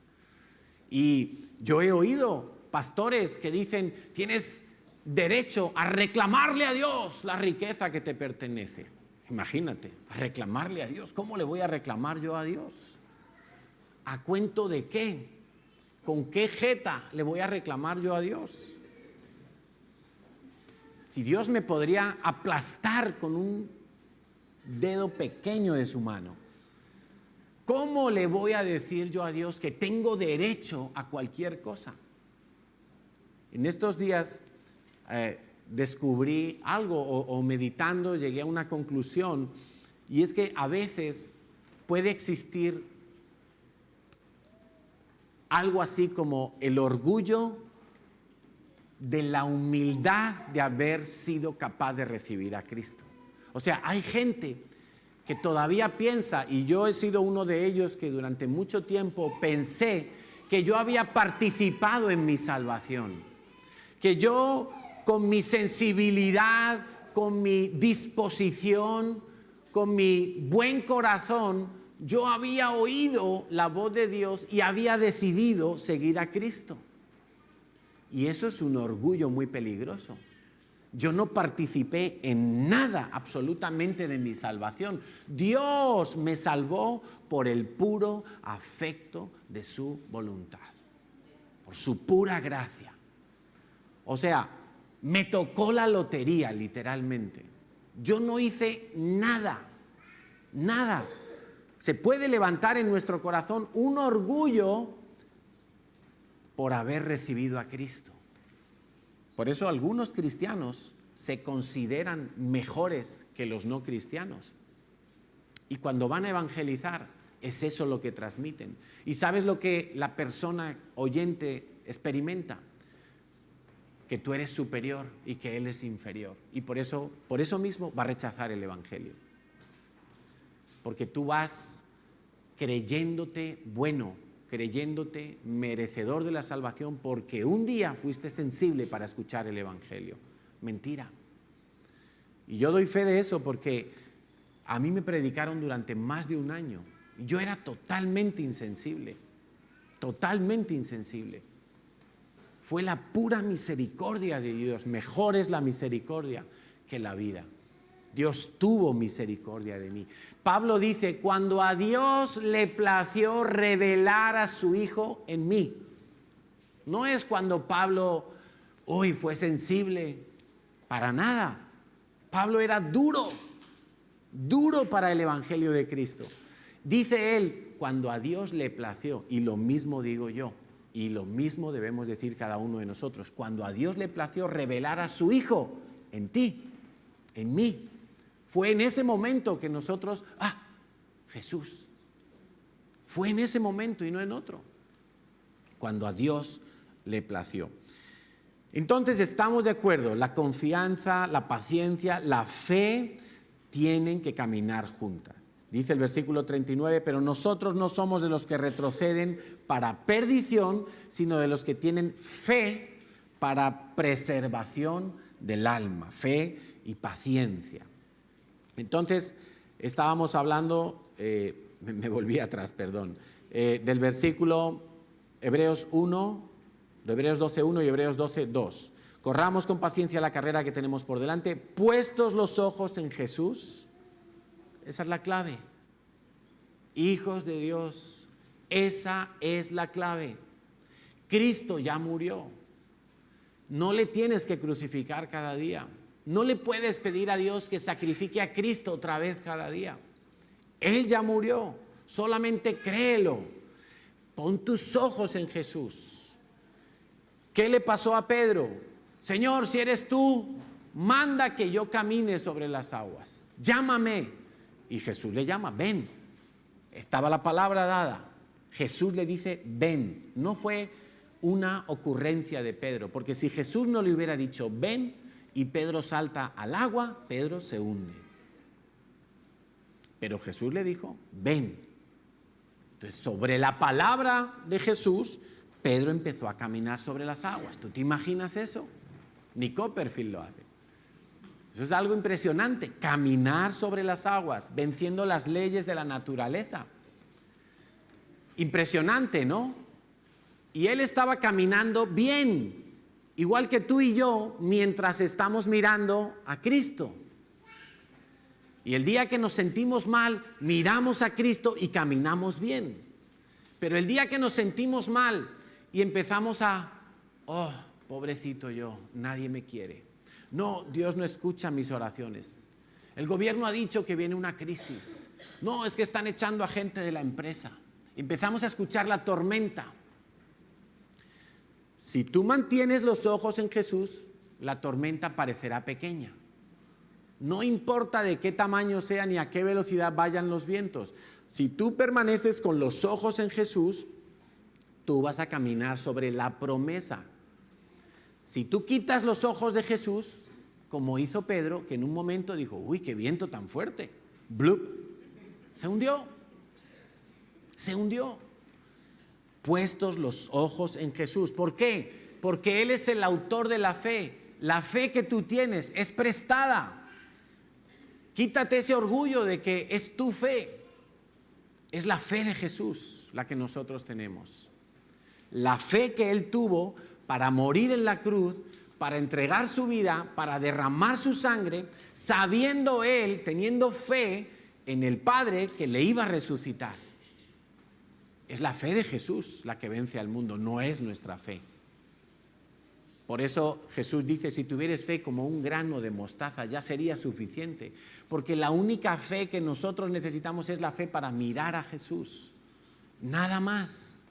Y yo he oído pastores que dicen, tienes derecho a reclamarle a Dios la riqueza que te pertenece. Imagínate, a reclamarle a Dios. ¿Cómo le voy a reclamar yo a Dios? ¿A cuento de qué? ¿Con qué jeta le voy a reclamar yo a Dios? Si Dios me podría aplastar con un dedo pequeño de su mano, ¿cómo le voy a decir yo a Dios que tengo derecho a cualquier cosa? En estos días descubrí algo o meditando llegué a una conclusión, y es que a veces puede existir algo así como el orgullo de la humildad de haber sido capaz de recibir a Cristo. O sea, hay gente que todavía piensa, y yo he sido uno de ellos que durante mucho tiempo pensé que yo había participado en mi salvación, que yo con mi sensibilidad, con mi disposición, con mi buen corazón, yo había oído la voz de Dios y había decidido seguir a Cristo. Y eso es un orgullo muy peligroso. Yo no participé en nada absolutamente de mi salvación. Dios me salvó por el puro afecto de su voluntad, por su pura gracia. O sea, me tocó la lotería, literalmente. Yo no hice nada, nada. Se puede levantar en nuestro corazón un orgullo por haber recibido a Cristo. Por eso algunos cristianos se consideran mejores que los no cristianos. Y cuando van a evangelizar, es eso lo que transmiten. ¿Y sabes lo que la persona oyente experimenta? Que tú eres superior y que él es inferior. Y por eso mismo va a rechazar el evangelio. Porque tú vas creyéndote bueno, creyéndote merecedor de la salvación porque un día fuiste sensible para escuchar el evangelio. Mentira. Y yo doy fe de eso porque a mí me predicaron durante más de un año y yo era totalmente insensible, totalmente insensible. Fue la pura misericordia de Dios. Mejor es la misericordia que la vida. Dios tuvo misericordia de mí. Pablo dice, cuando a Dios le plació revelar a su Hijo en mí. No es cuando Pablo fue sensible, para nada. Pablo era duro para el evangelio de Cristo. Dice él, cuando a Dios le plació, y lo mismo digo yo, y lo mismo debemos decir cada uno de nosotros, cuando a Dios le plació revelar a su Hijo en ti, en mí. Fue en ese momento que nosotros, Jesús. Fue en ese momento y no en otro. Cuando a Dios le plació. Entonces estamos de acuerdo, la confianza, la paciencia, la fe tienen que caminar juntas. Dice el versículo 39, pero nosotros no somos de los que retroceden para perdición, sino de los que tienen fe para preservación del alma, fe y paciencia. Entonces, estábamos hablando, me volví atrás, perdón, del versículo Hebreos 1, de Hebreos 12:1 y Hebreos 12:2. Corramos con paciencia la carrera que tenemos por delante, puestos los ojos en Jesús. Esa es la clave. Hijos de Dios, esa es la clave. Cristo ya murió. No le tienes que crucificar cada día. No le puedes pedir a Dios que sacrifique a Cristo otra vez cada día. Él ya murió. Solamente créelo. Pon tus ojos en Jesús. ¿Qué le pasó a Pedro? Señor, si eres tú, manda que yo camine sobre las aguas. Llámame. Y Jesús le llama, ven. Estaba la palabra dada. Jesús le dice, ven. No fue una ocurrencia de Pedro, porque si Jesús no le hubiera dicho, ven, y Pedro salta al agua, Pedro se hunde. Pero Jesús le dijo, ven. Entonces, sobre la palabra de Jesús, Pedro empezó a caminar sobre las aguas. ¿Tú te imaginas eso? Ni Copperfield lo hace. Eso es algo impresionante, caminar sobre las aguas, venciendo las leyes de la naturaleza. Impresionante, ¿no? Y él estaba caminando bien, igual que tú y yo, mientras estamos mirando a Cristo. Y el día que nos sentimos mal, miramos a Cristo y caminamos bien. Pero el día que nos sentimos mal y empezamos pobrecito yo, nadie me quiere. No, Dios no escucha mis oraciones. El gobierno ha dicho que viene una crisis. No, es que están echando a gente de la empresa. Empezamos a escuchar la tormenta. Si tú mantienes los ojos en Jesús, la tormenta parecerá pequeña. No importa de qué tamaño sea ni a qué velocidad vayan los vientos. Si tú permaneces con los ojos en Jesús, tú vas a caminar sobre la promesa. Si tú quitas los ojos de Jesús, como hizo Pedro, que en un momento dijo, uy, qué viento tan fuerte, ¡blup! Se hundió. Se hundió. Puestos los ojos en Jesús. ¿Por qué? Porque Él es el autor de la fe. La fe que tú tienes es prestada. Quítate ese orgullo de que es tu fe. Es la fe de Jesús la que nosotros tenemos. La fe que Él tuvo para morir en la cruz, para entregar su vida, para derramar su sangre, sabiendo Él, teniendo fe en el Padre que le iba a resucitar. Es la fe de Jesús la que vence al mundo, no es nuestra fe. Por eso Jesús dice, si tuvieres fe como un grano de mostaza, ya sería suficiente. Porque la única fe que nosotros necesitamos es la fe para mirar a Jesús. Nada más.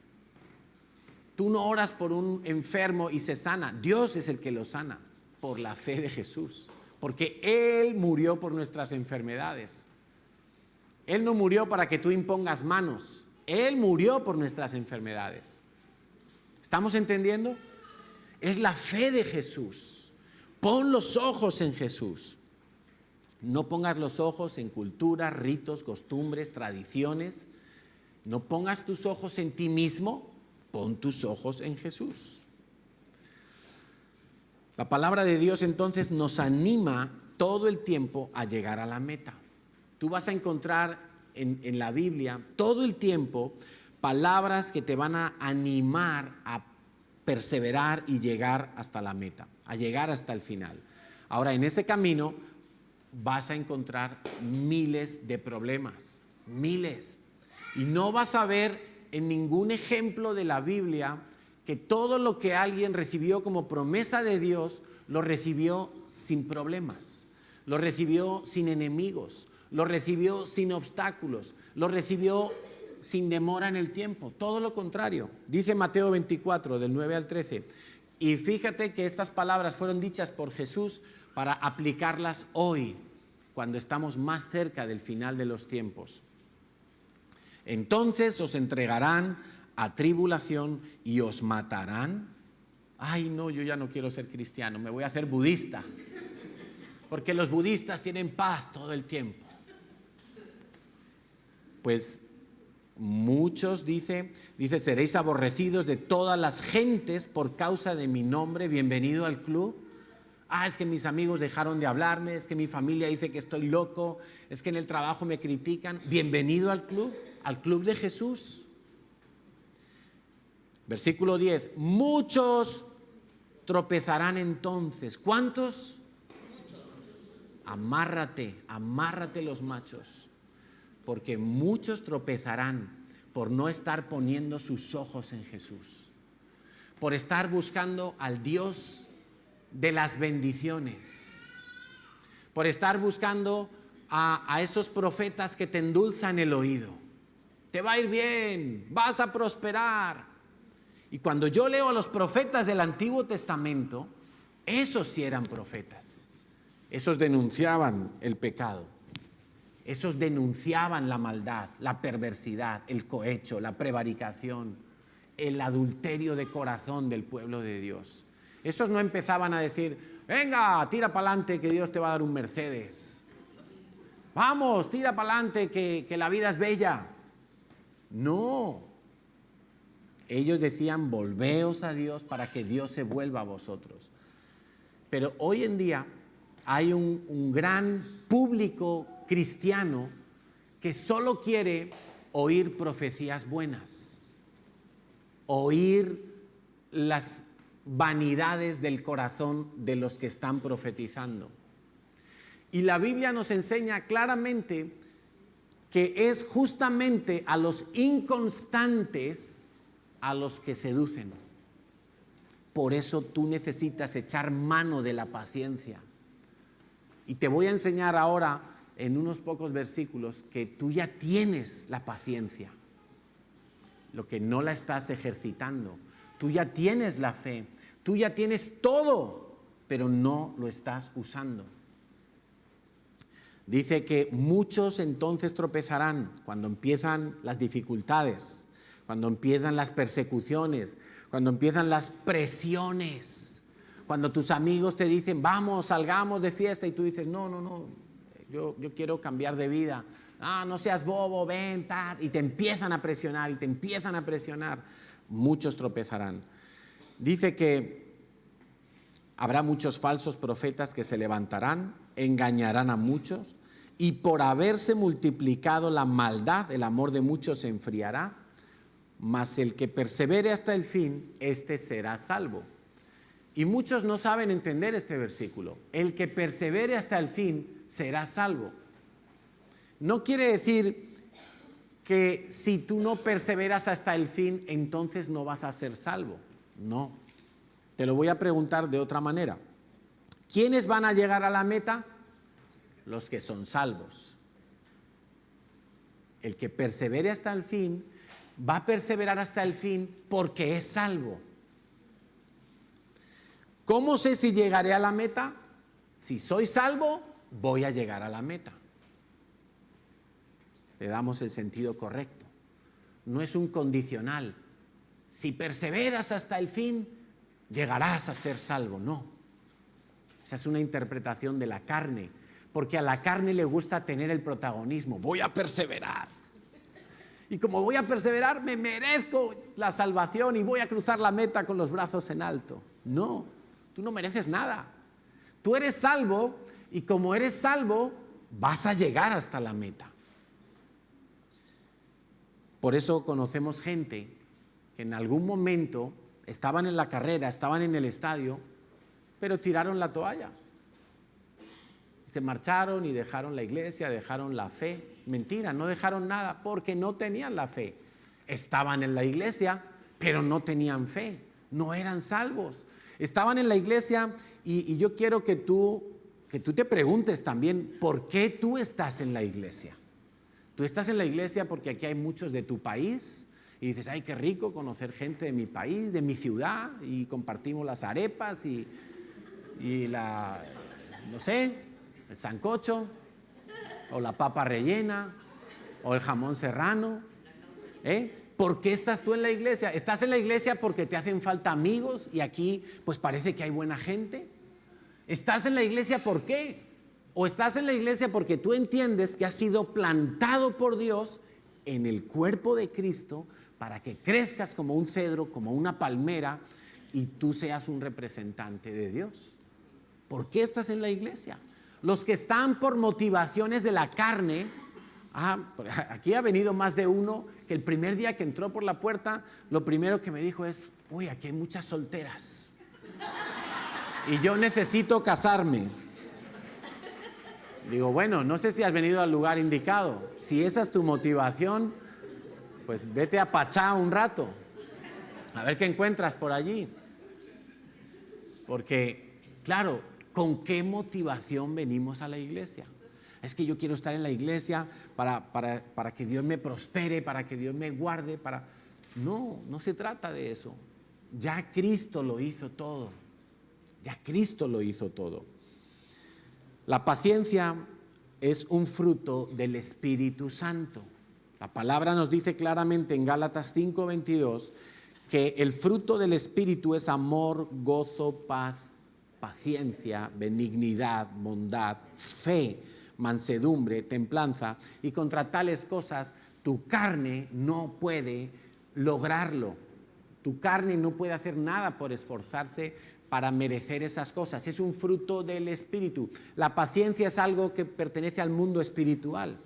Tú no oras por un enfermo y se sana. Dios es el que lo sana por la fe de Jesús. Porque Él murió por nuestras enfermedades. Él no murió para que tú impongas manos. Él murió por nuestras enfermedades. ¿Estamos entendiendo? Es la fe de Jesús. Pon los ojos en Jesús. No pongas los ojos en culturas, ritos, costumbres, tradiciones. No pongas tus ojos en ti mismo. Pon tus ojos en Jesús. La palabra de Dios entonces nos anima todo el tiempo a llegar a la meta. Tú vas a encontrar en la Biblia todo el tiempo palabras que te van a animar a perseverar y llegar hasta la meta, a llegar hasta el final. Ahora, en ese camino vas a encontrar miles de problemas, miles. Y no vas a ver en ningún ejemplo de la Biblia que todo lo que alguien recibió como promesa de Dios, lo recibió sin problemas, lo recibió sin enemigos, lo recibió sin obstáculos, lo recibió sin demora en el tiempo. Todo lo contrario. Dice Mateo 24, del 9 al 13. Y fíjate que estas palabras fueron dichas por Jesús para aplicarlas hoy, cuando estamos más cerca del final de los tiempos. Entonces os entregarán a tribulación y os matarán. Ay, no, yo ya no quiero ser cristiano, me voy a hacer budista. Porque los budistas tienen paz todo el tiempo. Pues muchos, dice, seréis aborrecidos de todas las gentes por causa de mi nombre. Bienvenido al club. Es que mis amigos dejaron de hablarme, es que mi familia dice que estoy loco, es que en el trabajo me critican. Bienvenido al club de Jesús. Versículo 10. Muchos tropezarán entonces. ¿Cuántos? Amárrate los machos. Porque muchos tropezarán por no estar poniendo sus ojos en Jesús, por estar buscando al Dios de las bendiciones, por estar buscando a esos profetas que te endulzan el oído. Te va a ir bien, vas a prosperar. Y cuando yo leo a los profetas del Antiguo Testamento, esos sí eran profetas. Esos denunciaban el pecado. Esos denunciaban la maldad, la perversidad, el cohecho, la prevaricación, el adulterio de corazón del pueblo de Dios. Esos no empezaban a decir, venga, tira para adelante que Dios te va a dar un Mercedes. Vamos, tira para adelante que la vida es bella. No. Ellos decían, volveos a Dios para que Dios se vuelva a vosotros. Pero hoy en día hay un gran público cristiano que solo quiere oír profecías buenas, oír las vanidades del corazón de los que están profetizando. Y la Biblia nos enseña claramente que es justamente a los inconstantes a los que seducen. Por eso tú necesitas echar mano de la paciencia. Y te voy a enseñar ahora, en unos pocos versículos, que tú ya tienes la paciencia. Lo que no la estás ejercitando. Tú ya tienes la fe. Tú ya tienes todo, pero no lo estás usando. Dice que muchos entonces tropezarán cuando empiezan las dificultades, cuando empiezan las persecuciones, cuando empiezan las presiones, cuando tus amigos te dicen, vamos, salgamos de fiesta, y tú dices, no, yo quiero cambiar de vida. No seas bobo, ven, y te empiezan a presionar, Muchos tropezarán. Dice que habrá muchos falsos profetas que se levantarán, engañarán a muchos, y por haberse multiplicado la maldad, el amor de muchos se enfriará, mas el que persevere hasta el fin, éste será salvo. Y muchos no saben entender este versículo. El que persevere hasta el fin, será salvo. No quiere decir que si tú no perseveras hasta el fin, entonces no vas a ser salvo. No. Te lo voy a preguntar de otra manera. ¿Quiénes van a llegar a la meta? Los que son salvos. El que persevere hasta el fin, va a perseverar hasta el fin porque es salvo. ¿Cómo sé si llegaré a la meta? Si soy salvo, voy a llegar a la meta. Le damos el sentido correcto. No es un condicional. Si perseveras hasta el fin, llegarás a ser salvo. No. Esa es una interpretación de la carne, porque a la carne le gusta tener el protagonismo. Voy a perseverar. Y como voy a perseverar, me merezco la salvación y voy a cruzar la meta con los brazos en alto. No, tú no mereces nada. Tú eres salvo y como eres salvo, vas a llegar hasta la meta. Por eso conocemos gente que en algún momento estaban en la carrera, estaban en el estadio, pero tiraron la toalla. Se marcharon y dejaron la iglesia, dejaron la fe. Mentira, no dejaron nada porque no tenían la fe. Estaban en la iglesia, pero no tenían fe. No eran salvos. Estaban en la iglesia y yo quiero que tú te preguntes también, ¿por qué tú estás en la iglesia? Tú estás en la iglesia porque aquí hay muchos de tu país y dices, ay, qué rico conocer gente de mi país, de mi ciudad, y compartimos las arepas y no sé, el sancocho, o la papa rellena, o el jamón serrano. ¿Por qué estás tú en la iglesia? ¿Estás en la iglesia porque te hacen falta amigos y aquí pues parece que hay buena gente? ¿Estás en la iglesia por qué? ¿O estás en la iglesia porque tú entiendes que has sido plantado por Dios en el cuerpo de Cristo para que crezcas como un cedro, como una palmera, y tú seas un representante de Dios? ¿Por qué estás en la iglesia? Los que están por motivaciones de la carne, aquí ha venido más de uno que el primer día que entró por la puerta, lo primero que me dijo es, uy, aquí hay muchas solteras y yo necesito casarme. Digo, bueno, no sé si has venido al lugar indicado. Si esa es tu motivación, pues vete a Pachá un rato, a ver qué encuentras por allí. Porque, claro, ¿con qué motivación venimos a la iglesia? Es que yo quiero estar en la iglesia para que Dios me prospere, para que Dios me guarde, No se trata de eso. Ya Cristo lo hizo todo. Ya Cristo lo hizo todo. La paciencia es un fruto del Espíritu Santo. La palabra nos dice claramente en Gálatas 5:22 que el fruto del Espíritu es amor, gozo, paz, paciencia, benignidad, bondad, fe, mansedumbre, templanza, y contra tales cosas tu carne no puede lograrlo. Tu carne no puede hacer nada por esforzarse para merecer esas cosas. Es un fruto del Espíritu. La paciencia es algo que pertenece al mundo espiritual.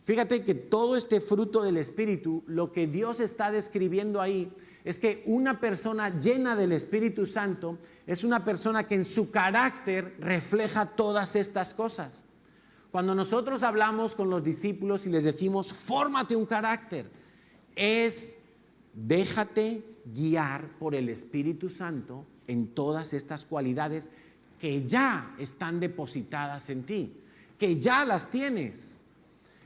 Fíjate que todo este fruto del Espíritu, lo que Dios está describiendo ahí es que una persona llena del Espíritu Santo es una persona que en su carácter refleja todas estas cosas. Cuando nosotros hablamos con los discípulos y les decimos, fórmate un carácter, déjate guiar por el Espíritu Santo en todas estas cualidades que ya están depositadas en ti, que ya las tienes.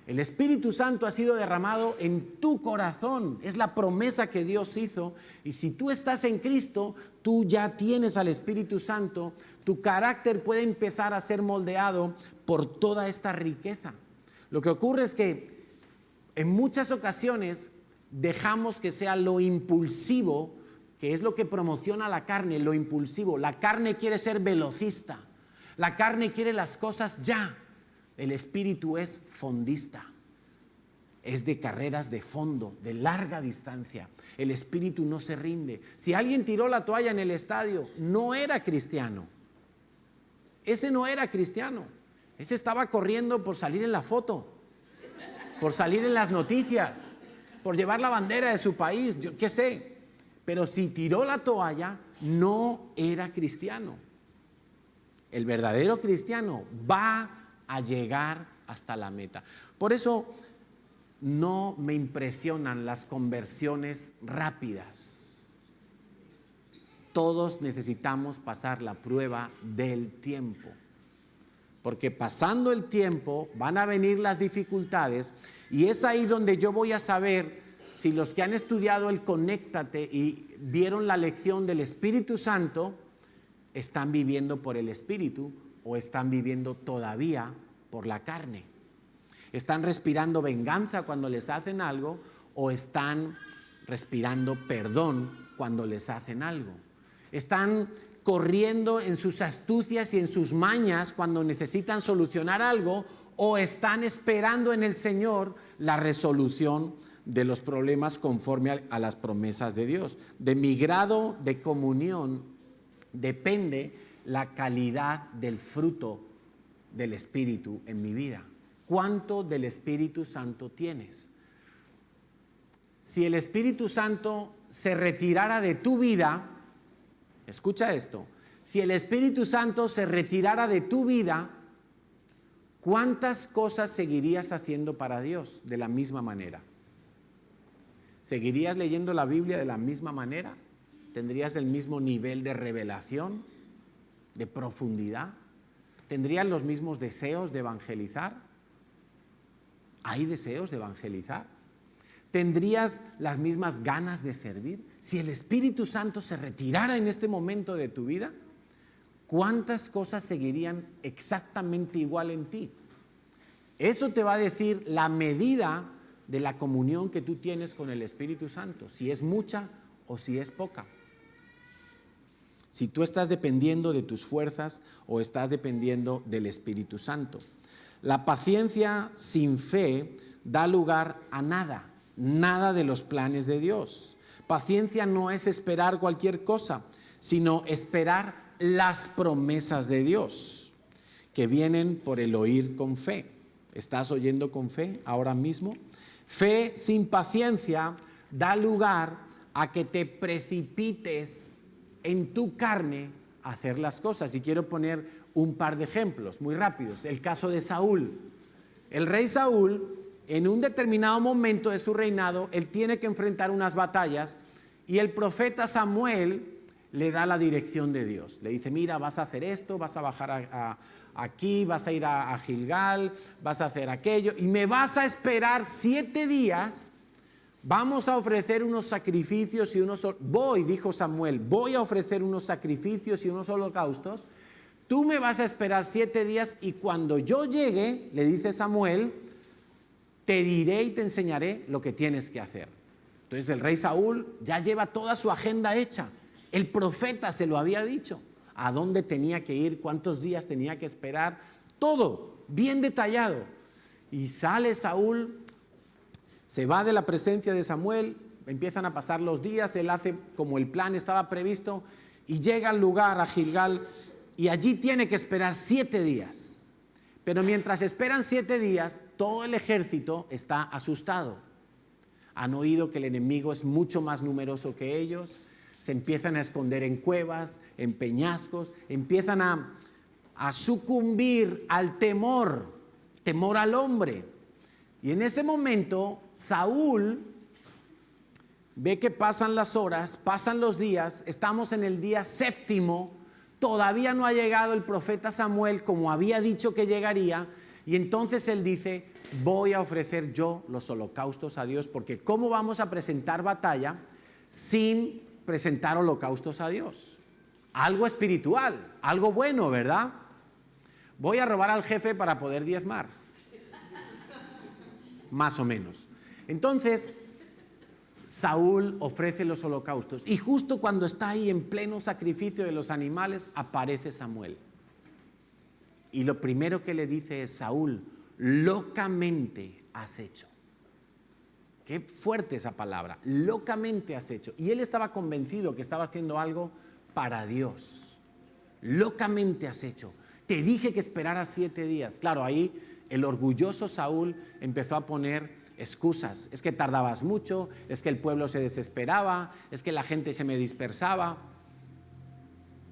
El Espíritu Santo ha sido derramado en tu corazón, es la promesa que Dios hizo, y si tú estás en Cristo, tú ya tienes al Espíritu Santo, tu carácter puede empezar a ser moldeado por toda esta riqueza. Lo que ocurre es que en muchas ocasiones dejamos que sea lo impulsivo, que es lo que promociona la carne, lo impulsivo. La carne quiere ser velocista, la carne quiere las cosas ya. El espíritu es fondista, es de carreras de fondo, de larga distancia. El espíritu no se rinde. Si alguien tiró la toalla en el estadio, no era cristiano. Ese no era cristiano. Ese estaba corriendo por salir en la foto, por salir en las noticias, por llevar la bandera de su país, yo qué sé. Pero si tiró la toalla, no era cristiano. El verdadero cristiano va a llegar hasta la meta. Por eso no me impresionan las conversiones rápidas. Todos necesitamos pasar la prueba del tiempo, porque pasando el tiempo van a venir las dificultades, y es ahí donde yo voy a saber si los que han estudiado el Conéctate y vieron la lección del Espíritu Santo están viviendo por el Espíritu o están viviendo todavía por la carne. ¿Están respirando venganza cuando les hacen algo o están respirando perdón cuando les hacen algo? ¿Están corriendo en sus astucias y en sus mañas cuando necesitan solucionar algo o están esperando en el Señor la resolución de los problemas conforme a las promesas de Dios? De mi grado de comunión depende la calidad del fruto del Espíritu en mi vida. ¿Cuánto del Espíritu Santo tienes? Si el Espíritu Santo se retirara de tu vida, escucha esto, si el Espíritu Santo se retirara de tu vida, ¿cuántas cosas seguirías haciendo para Dios de la misma manera? ¿Seguirías leyendo la Biblia de la misma manera? ¿Tendrías el mismo nivel de revelación, de profundidad? ¿Tendrías los mismos deseos de evangelizar? ¿Hay deseos de evangelizar? ¿Tendrías las mismas ganas de servir? Si el Espíritu Santo se retirara en este momento de tu vida, ¿cuántas cosas seguirían exactamente igual en ti? Eso te va a decir la medida de la comunión que tú tienes con el Espíritu Santo, si es mucha o si es poca. Si tú estás dependiendo de tus fuerzas o estás dependiendo del Espíritu Santo. La paciencia sin fe da lugar a nada, nada de los planes de Dios. Paciencia no es esperar cualquier cosa, sino esperar las promesas de Dios, que vienen por el oír con fe. ¿Estás oyendo con fe ahora mismo? Fe sin paciencia da lugar a que te precipites en tu carne a hacer las cosas. Y quiero poner un par de ejemplos muy rápidos. El caso de Saúl. El rey Saúl, en un determinado momento de su reinado, él tiene que enfrentar unas batallas y el profeta Samuel le da la dirección de Dios. Le dice, mira, vas a hacer esto, vas a bajar aquí, vas a ir a Gilgal, vas a hacer aquello y me vas a esperar 7 días. Vamos a ofrecer unos sacrificios y dijo Samuel, voy a ofrecer unos sacrificios y unos holocaustos. Tú me vas a esperar 7 días y cuando yo llegue, le dice Samuel, te diré y te enseñaré lo que tienes que hacer. Entonces el rey Saúl ya lleva toda su agenda hecha. El profeta se lo había dicho. A dónde tenía que ir, cuántos días tenía que esperar, todo bien detallado. Y sale Saúl, se va de la presencia de Samuel, empiezan a pasar los días, él hace como el plan estaba previsto y llega al lugar, a Gilgal, y allí tiene que esperar 7 días. Pero mientras esperan 7 días, todo el ejército está asustado. Han oído que el enemigo es mucho más numeroso que ellos, se empiezan a esconder en cuevas, en peñascos, empiezan a sucumbir al temor al hombre. Y en ese momento, Saúl ve que pasan las horas, pasan los días, estamos en el día 7º todavía no ha llegado el profeta Samuel como había dicho que llegaría, y entonces él dice, voy a ofrecer yo los holocaustos a Dios, porque ¿cómo vamos a presentar batalla sin presentar holocaustos a Dios? Algo espiritual, algo bueno, ¿verdad? Voy a robar al jefe para poder diezmar. Más o menos. Entonces, Saúl ofrece los holocaustos y justo cuando está ahí en pleno sacrificio de los animales, aparece Samuel. Y lo primero que le dice es, Saúl, locamente has hecho. Qué fuerte esa palabra, locamente has hecho. Y él estaba convencido que estaba haciendo algo para Dios. Locamente has hecho. Te dije que esperaras 7 días. Claro, ahí el orgulloso Saúl empezó a poner excusas. Es que tardabas mucho, es que el pueblo se desesperaba, es que la gente se me dispersaba.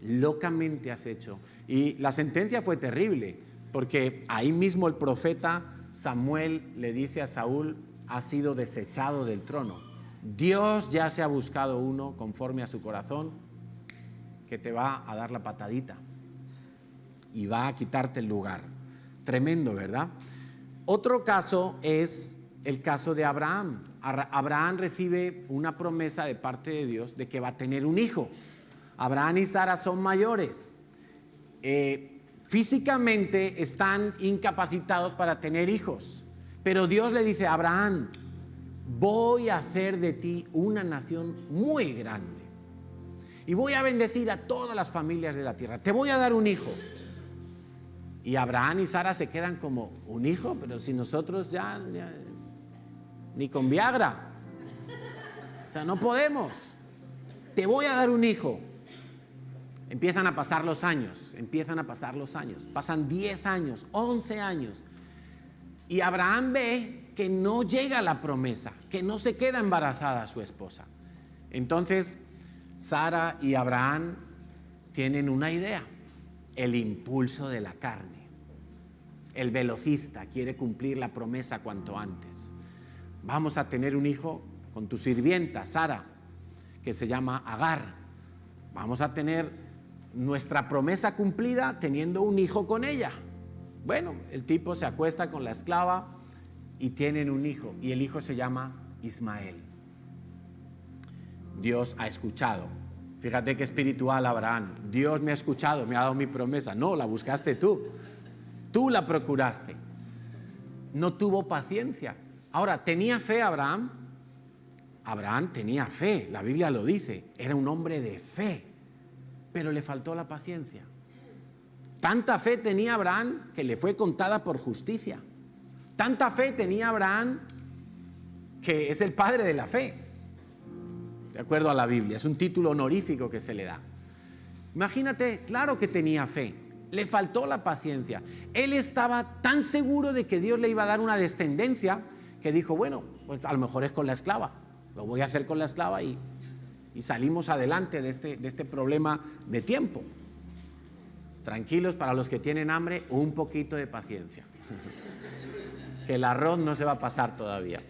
Locamente has hecho. Y la sentencia fue terrible, porque ahí mismo el profeta Samuel le dice a Saúl, has sido desechado del trono. Dios ya se ha buscado uno conforme a su corazón que te va a dar la patadita y va a quitarte el lugar. Tremendo, ¿verdad? Otro caso es el caso de Abraham. Abraham recibe una promesa de parte de Dios de que va a tener un hijo. Abraham y Sara son mayores. Físicamente están incapacitados para tener hijos. Pero Dios le dice a Abraham, voy a hacer de ti una nación muy grande. Y voy a bendecir a todas las familias de la tierra. Te voy a dar un hijo. Y Abraham y Sara se quedan como, ¿un hijo? Pero si nosotros ya ni con Viagra. O sea, no podemos. Te voy a dar un hijo. Empiezan a pasar los años. Pasan 10 años, 11 años. Y Abraham ve que no llega la promesa, que no se queda embarazada su esposa. Entonces, Sara y Abraham tienen una idea. El impulso de la carne. El velocista quiere cumplir la promesa cuanto antes. Vamos a tener un hijo con tu sirvienta, Sara, que se llama Agar. Vamos a tener nuestra promesa cumplida teniendo un hijo con ella. Bueno, el tipo se acuesta con la esclava y tienen un hijo, y el hijo se llama Ismael. Dios ha escuchado. Fíjate qué espiritual Abraham. Dios me ha escuchado, me ha dado mi promesa. No, la buscaste tú. Tú la procuraste. No tuvo paciencia. Ahora, ¿tenía fe Abraham? Abraham tenía fe, la Biblia lo dice. Era un hombre de fe, pero le faltó la paciencia. Tanta fe tenía Abraham que le fue contada por justicia. Tanta fe tenía Abraham que es el padre de la fe. De acuerdo a la Biblia, es un título honorífico que se le da. Imagínate, claro que tenía fe, le faltó la paciencia. Él estaba tan seguro de que Dios le iba a dar una descendencia que dijo, bueno, pues a lo mejor es con la esclava, lo voy a hacer con la esclava y salimos adelante de este problema de tiempo. Tranquilos, para los que tienen hambre, un poquito de paciencia. Que el arroz no se va a pasar todavía.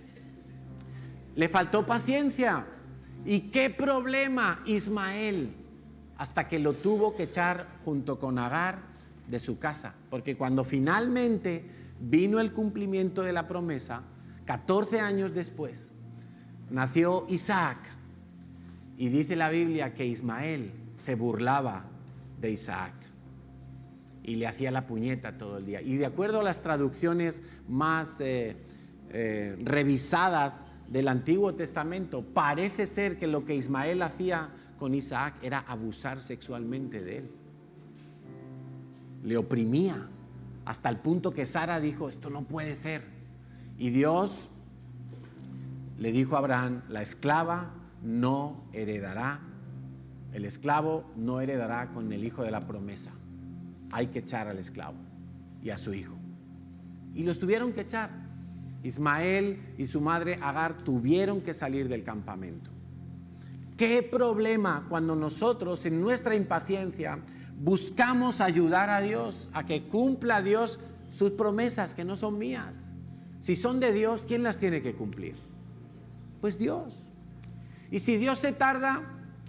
Le faltó paciencia. ¿Y qué problema? Ismael, hasta que lo tuvo que echar junto con Agar de su casa, porque cuando finalmente vino el cumplimiento de la promesa, 14 años después, nació Isaac, y dice la Biblia que Ismael se burlaba de Isaac y le hacía la puñeta todo el día. Y de acuerdo a las traducciones más revisadas del Antiguo Testamento, parece ser que lo que Ismael hacía con Isaac era abusar sexualmente de él. Le oprimía hasta el punto que Sara dijo, esto no puede ser. Y Dios le dijo a Abraham, la esclava no heredará, el esclavo no heredará con el hijo de la promesa. Hay que echar al esclavo y a su hijo. Y los tuvieron que echar. Ismael y su madre Agar tuvieron que salir del campamento. ¿Qué problema cuando nosotros en nuestra impaciencia buscamos ayudar a Dios a que cumpla Dios sus promesas que no son mías? Si son de Dios, ¿quién las tiene que cumplir? Pues Dios. Y si Dios se tarda,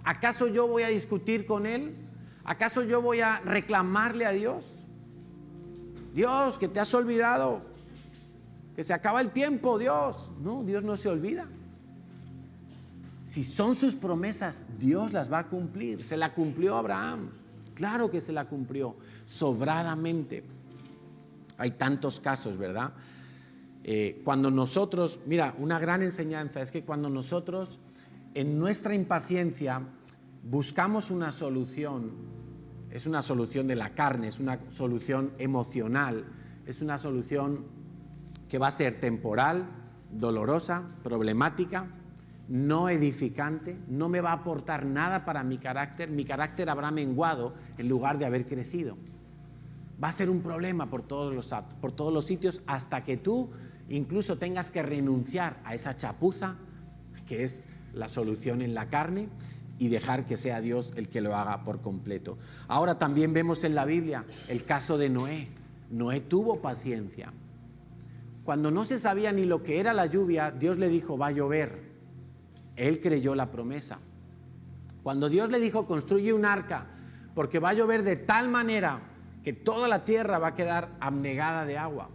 ¿acaso yo voy a discutir con Él? ¿Acaso yo voy a reclamarle a Dios? Dios, que te has olvidado, que se acaba el tiempo, Dios. No, Dios no se olvida. Si son sus promesas, Dios las va a cumplir. Se la cumplió a Abraham. Claro que se la cumplió, sobradamente. Hay tantos casos, ¿verdad? Cuando nosotros, mira, una gran enseñanza es que cuando nosotros en nuestra impaciencia buscamos una solución, es una solución de la carne, es una solución emocional, es una solución que va a ser temporal, dolorosa, problemática, no edificante, no me va a aportar nada para mi carácter habrá menguado en lugar de haber crecido. Va a ser un problema por todos los sitios hasta que tú incluso tengas que renunciar a esa chapuza que es la solución en la carne y dejar que sea Dios el que lo haga por completo. Ahora también vemos en la Biblia el caso de Noé. Noé tuvo paciencia. Cuando no se sabía ni lo que era la lluvia, Dios le dijo, va a llover. Él creyó la promesa. Cuando Dios le dijo, construye un arca, porque va a llover de tal manera que toda la tierra va a quedar abnegada de agua,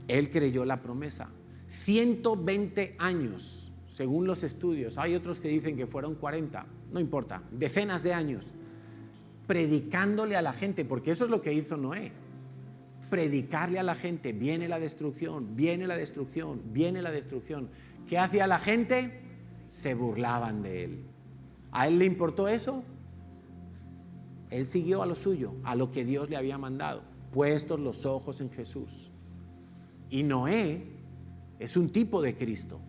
él creyó la promesa. 120 años, según los estudios. Hay otros que dicen que fueron 40, no importa, decenas de años, predicándole a la gente, porque eso es lo que hizo Noé. Predicarle a la gente, viene la destrucción, viene la destrucción, viene la destrucción. ¿Qué hacía la gente? Se burlaban de él. ¿A él le importó eso? Él siguió a lo suyo, a lo que Dios le había mandado, puestos los ojos en Jesús. Y Noé es un tipo de Cristo.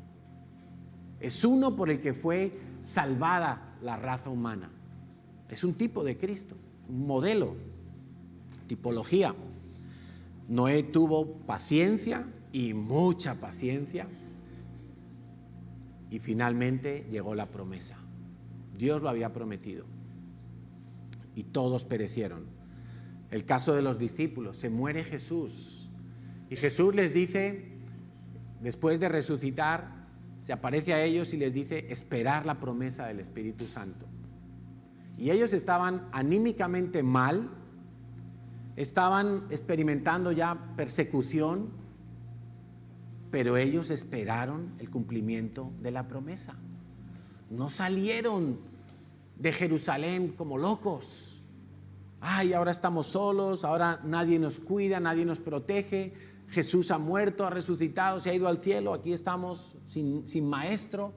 Es uno por el que fue salvada la raza humana. Es un tipo de Cristo, un modelo, tipología. Noé tuvo paciencia y mucha paciencia. Y finalmente llegó la promesa. Dios lo había prometido. Y todos perecieron. El caso de los discípulos, se muere Jesús. Y Jesús les dice, después de resucitar, se aparece a ellos y les dice, esperar la promesa del Espíritu Santo. Y ellos estaban anímicamente mal, estaban experimentando ya persecución, pero ellos esperaron el cumplimiento de la promesa. No salieron de Jerusalén como locos. Ay, ahora estamos solos, ahora nadie nos cuida, nadie nos protege. Jesús ha muerto, ha resucitado, se ha ido al cielo, aquí estamos sin maestro.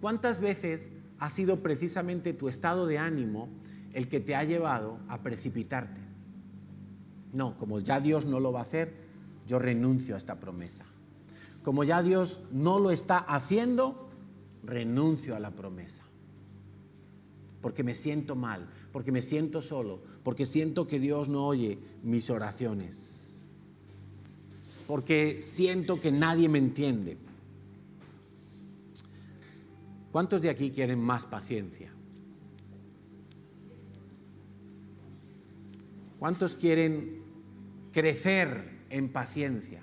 ¿Cuántas veces ha sido precisamente tu estado de ánimo el que te ha llevado a precipitarte? No, como ya Dios no lo va a hacer, yo renuncio a esta promesa. Como ya Dios no lo está haciendo, renuncio a la promesa. Porque me siento mal, porque me siento solo, porque siento que Dios no oye mis oraciones, porque siento que nadie me entiende. ¿Cuántos de aquí quieren más paciencia? ¿Cuántos quieren crecer en paciencia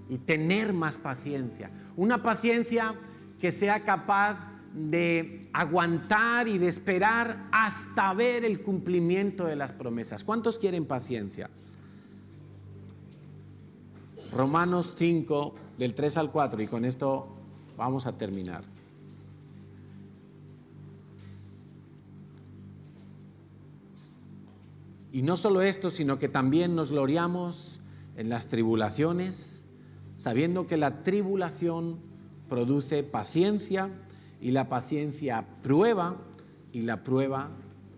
y tener más paciencia? Una paciencia que sea capaz de aguantar y de esperar hasta ver el cumplimiento de las promesas. ¿Cuántos quieren paciencia? Romanos 5, del 3 al 4, y con esto vamos a terminar. Y no solo esto, sino que también nos gloriamos en las tribulaciones, sabiendo que la tribulación produce paciencia, y la paciencia prueba, y la prueba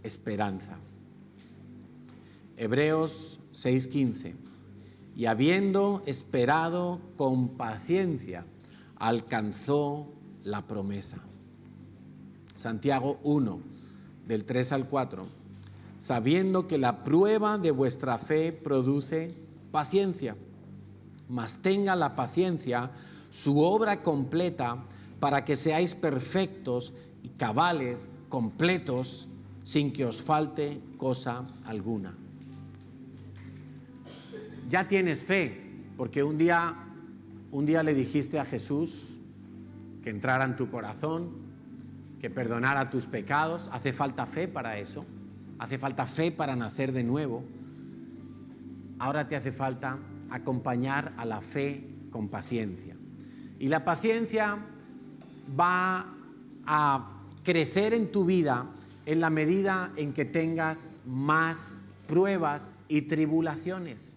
esperanza. Hebreos 6:15. Y habiendo esperado con paciencia, alcanzó la promesa. Santiago 1, del 3 al 4. Sabiendo que la prueba de vuestra fe produce paciencia, mas tenga la paciencia su obra completa, para que seáis perfectos y cabales, completos, sin que os falte cosa alguna. Ya tienes fe, porque un día le dijiste a Jesús que entrara en tu corazón, que perdonara tus pecados. ¿Hace falta fe para eso? hace falta fe para nacer de nuevo. Ahora te hace falta acompañar a la fe con paciencia. Y la paciencia va a crecer en tu vida en la medida en que tengas más pruebas y tribulaciones.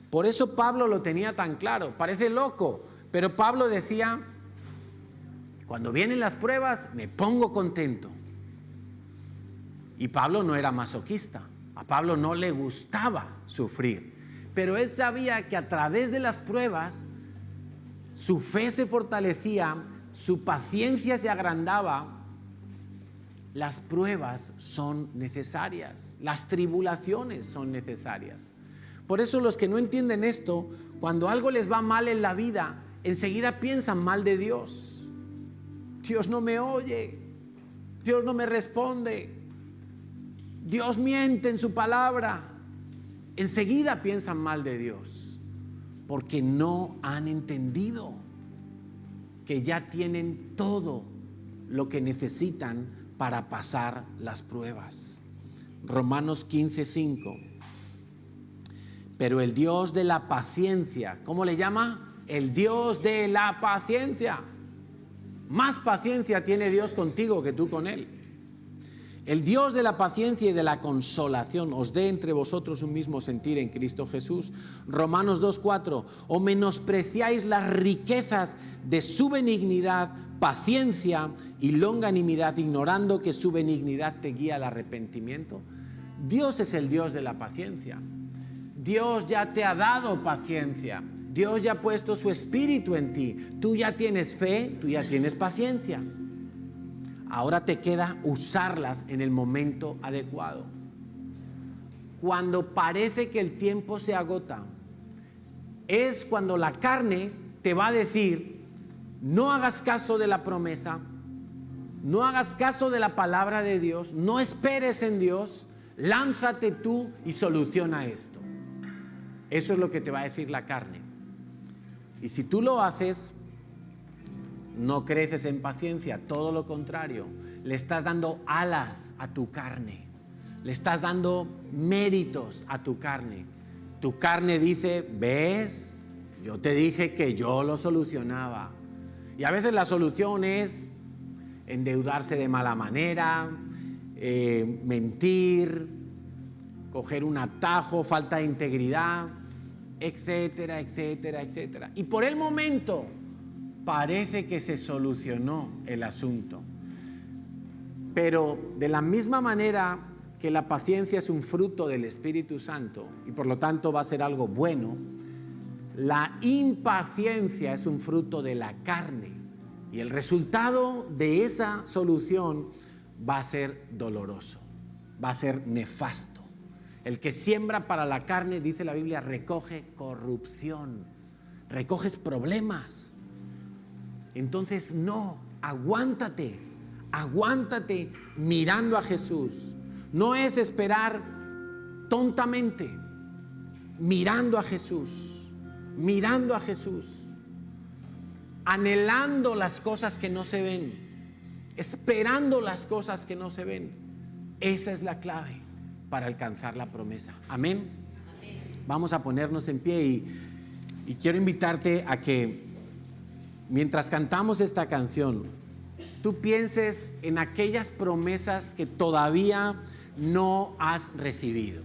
Por eso Pablo lo tenía tan claro. Parece loco, pero Pablo decía: cuando vienen las pruebas me pongo contento. Y Pablo no era masoquista. A Pablo no le gustaba sufrir. Pero él sabía que a través de las pruebas su fe se fortalecía, su paciencia se agrandaba. Las pruebas son necesarias, las tribulaciones son necesarias. Por eso los que no entienden esto, cuando algo les va mal en la vida, enseguida piensan mal de Dios. Dios no me oye, Dios no me responde, Dios miente en su palabra. Enseguida piensan mal de Dios, porque no han entendido que ya tienen todo lo que necesitan para pasar las pruebas. Romanos 15:5. Pero el Dios de la paciencia, ¿cómo le llama? El Dios de la paciencia. Más paciencia tiene Dios contigo que tú con Él. El Dios de la paciencia y de la consolación os dé entre vosotros un mismo sentir en Cristo Jesús. Romanos 2:4. O menospreciáis las riquezas de su benignidad, paciencia y longanimidad, ignorando que su benignidad te guía al arrepentimiento. Dios es el Dios de la paciencia. Dios ya te ha dado paciencia. Dios ya ha puesto su espíritu en ti. Tú ya tienes fe, tú ya tienes paciencia. Ahora te queda usarlas en el momento adecuado. Cuando parece que el tiempo se agota, es cuando la carne te va a decir: no hagas caso de la promesa, no hagas caso de la palabra de Dios, no esperes en Dios, lánzate tú y soluciona esto. Eso es lo que te va a decir la carne. Y si tú lo haces, no creces en paciencia, todo lo contrario, le estás dando alas a tu carne, le estás dando méritos a tu carne. Tu carne dice: ¿ves? Yo te dije que yo lo solucionaba. Y a veces la solución es endeudarse de mala manera, mentir, coger un atajo, falta de integridad, etcétera, etcétera, etcétera. Y por el momento parece que se solucionó el asunto. Pero de la misma manera que la paciencia es un fruto del Espíritu Santo y por lo tanto va a ser algo bueno, la impaciencia es un fruto de la carne y el resultado de esa solución va a ser doloroso, va a ser nefasto. El que siembra para la carne, dice la Biblia, recoge corrupción, recoges problemas. Entonces no, aguántate mirando a Jesús. No es esperar tontamente, mirando a Jesús, anhelando las cosas que no se ven, esperando las cosas que no se ven. Esa es la clave para alcanzar la promesa. Amén. Vamos a ponernos en pie y quiero invitarte a que mientras cantamos esta canción, tú pienses en aquellas promesas que todavía no has recibido.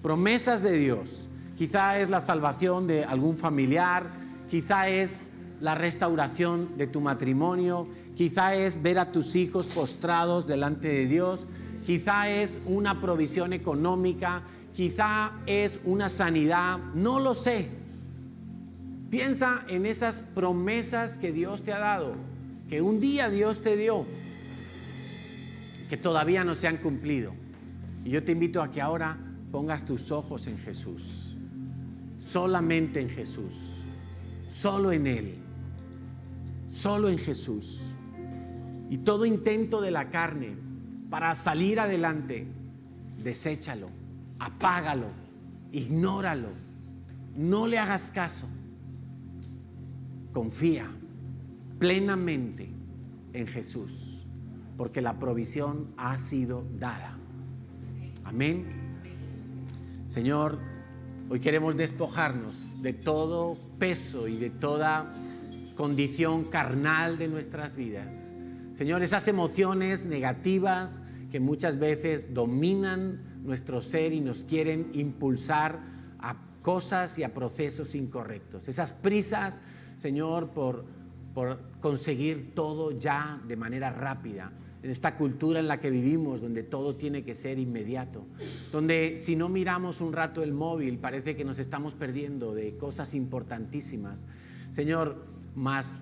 Promesas de Dios. Quizá es la salvación de algún familiar, quizá es la restauración de tu matrimonio, quizá es ver a tus hijos postrados delante de Dios, quizá es una provisión económica, quizá es una sanidad, no lo sé. Piensa en esas promesas que Dios te ha dado, que un día Dios te dio, que todavía no se han cumplido. Y yo te invito a que ahora pongas tus ojos en Jesús, solamente en Jesús, solo en Él, solo en Jesús. Y todo intento de la carne para salir adelante, deséchalo, apágalo, ignóralo, no le hagas caso. Confía plenamente en Jesús, porque la provisión ha sido dada. Amén. Señor, hoy queremos despojarnos de todo peso y de toda condición carnal de nuestras vidas. Señor, esas emociones negativas que muchas veces dominan nuestro ser y nos quieren impulsar a cosas y a procesos incorrectos. Esas prisas, Señor, por conseguir todo ya de manera rápida. En esta cultura en la que vivimos, donde todo tiene que ser inmediato, donde si no miramos un rato el móvil parece que nos estamos perdiendo de cosas importantísimas. Señor, mas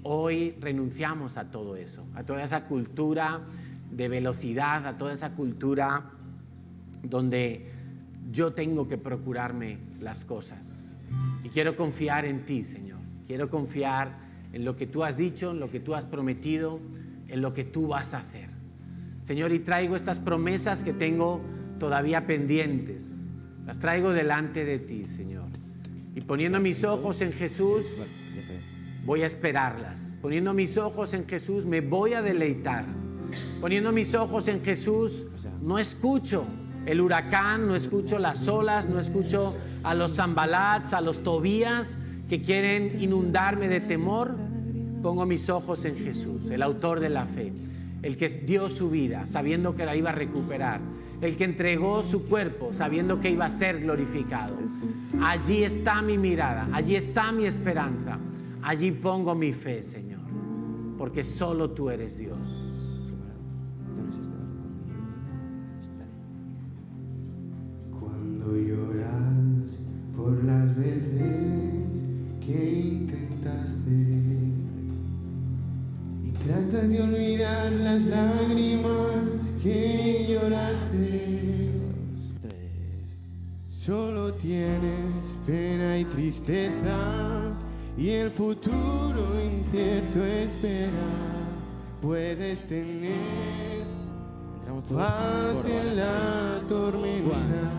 hoy renunciamos a todo eso, a toda esa cultura de velocidad, a toda esa cultura donde yo tengo que procurarme las cosas. Y quiero confiar en ti, Señor. Quiero confiar en lo que tú has dicho, en lo que tú has prometido, en lo que tú vas a hacer. Señor, y traigo estas promesas que tengo todavía pendientes. Las traigo delante de ti, Señor. Y poniendo mis ojos en Jesús, voy a esperarlas. Poniendo mis ojos en Jesús, me voy a deleitar. Poniendo mis ojos en Jesús, no escucho el huracán, no escucho las olas, no escucho a los Sambalats, a los Tobías que quieren inundarme de temor. Pongo mis ojos en Jesús, el autor de la fe, el que dio su vida sabiendo que la iba a recuperar, el que entregó su cuerpo sabiendo que iba a ser glorificado. Allí está mi mirada, allí está mi esperanza, allí pongo mi fe, Señor, porque solo tú eres Dios. Cuando lloras por las veces que intentaste y tratas de olvidar las lágrimas que lloraste, solo tienes pena y tristeza y el futuro incierto espera. Puedes tener paz en la tormenta.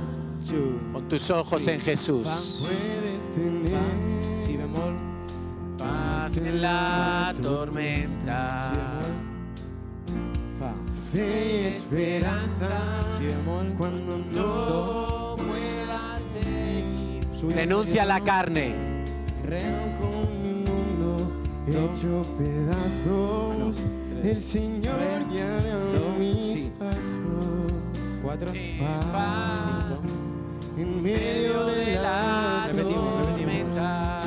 Pon tus ojos en Jesús. Puedes tener Si bemol, Paz en la tormenta. fa, fe y esperanza si bemol, cuando No puedas seguir. si bemol, Renuncia a la carne. re, con mi mundo hecho pedazos, el Señor guiará mis sí. pasos. 4, Paz En medio de la Repetimos. tormenta.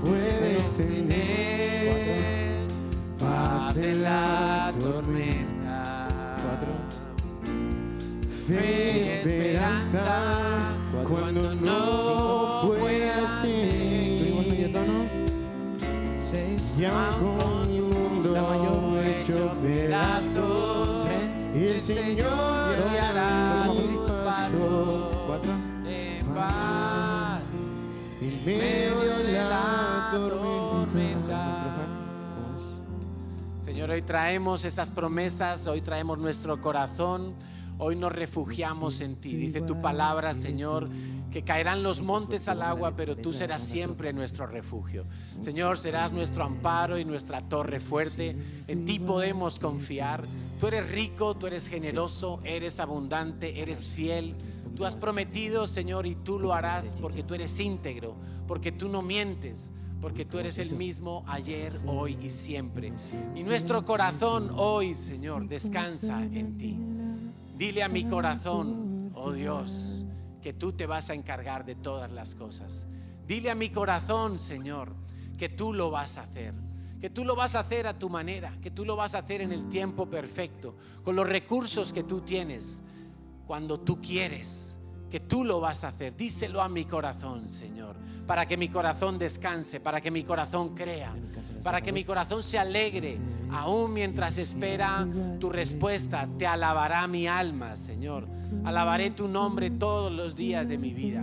puedes tener Paz en la tormenta. 4, fe y esperanza cuando no puedas subimos medio seguir. tono, 6, Ya con mi mundo La mayor hecho pedazos, el Señor guiará mis pasos. 4, En paz En medio de la tormenta. Señor, hoy traemos esas promesas, hoy traemos nuestro corazón, hoy nos refugiamos en ti. Dice tu palabra, Señor, que caerán los montes al agua, pero tú serás siempre nuestro refugio. Señor, serás nuestro amparo y nuestra torre fuerte. En ti podemos confiar. Tú eres rico, tú eres generoso, eres abundante, eres fiel. Tú has prometido, Señor, y tú lo harás porque tú eres íntegro, porque tú no mientes, porque tú eres el mismo ayer, hoy y siempre. Y nuestro corazón hoy, Señor, descansa en ti. Dile a mi corazón, oh Dios, que tú te vas a encargar de todas las cosas. Dile a mi corazón, Señor, que tú lo vas a hacer. Que tú lo vas a hacer a tu manera, que tú lo vas a hacer en el tiempo perfecto, con los recursos que tú tienes, cuando tú quieres, que tú lo vas a hacer. Díselo a mi corazón, Señor, para que mi corazón descanse, para que mi corazón crea, para que mi corazón se alegre, aún mientras espera tu respuesta. Te alabará mi alma, Señor. Alabaré tu nombre todos los días de mi vida.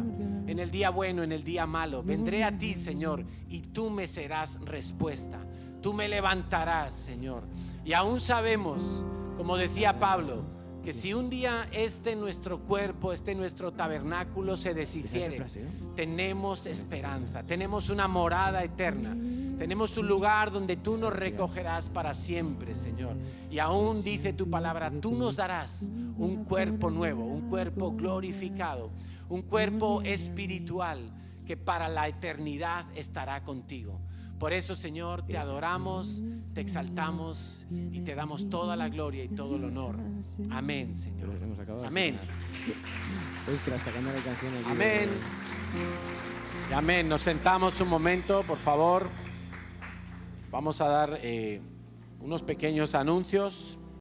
En el día bueno, en el día malo, vendré a ti, Señor, y tú me serás respuesta. Tú me levantarás, Señor. Y aún sabemos, como decía Pablo, que si un día nuestro cuerpo, nuestro tabernáculo se deshiciere, Esa frase, ¿no? tenemos esperanza, tenemos una morada eterna, tenemos un lugar donde tú nos recogerás para siempre, Señor. Y aún dice tu palabra, tú nos darás un cuerpo nuevo, un cuerpo glorificado, un cuerpo espiritual que para la eternidad estará contigo. Por eso, Señor, te adoramos, te exaltamos y te damos toda la gloria y todo el honor. Amén, Señor. Hemos acabado de Amén. terminar. Ostras, sacando la canción aquí. Amén. Y amén. Nos sentamos un momento, por favor. Vamos a dar unos pequeños anuncios.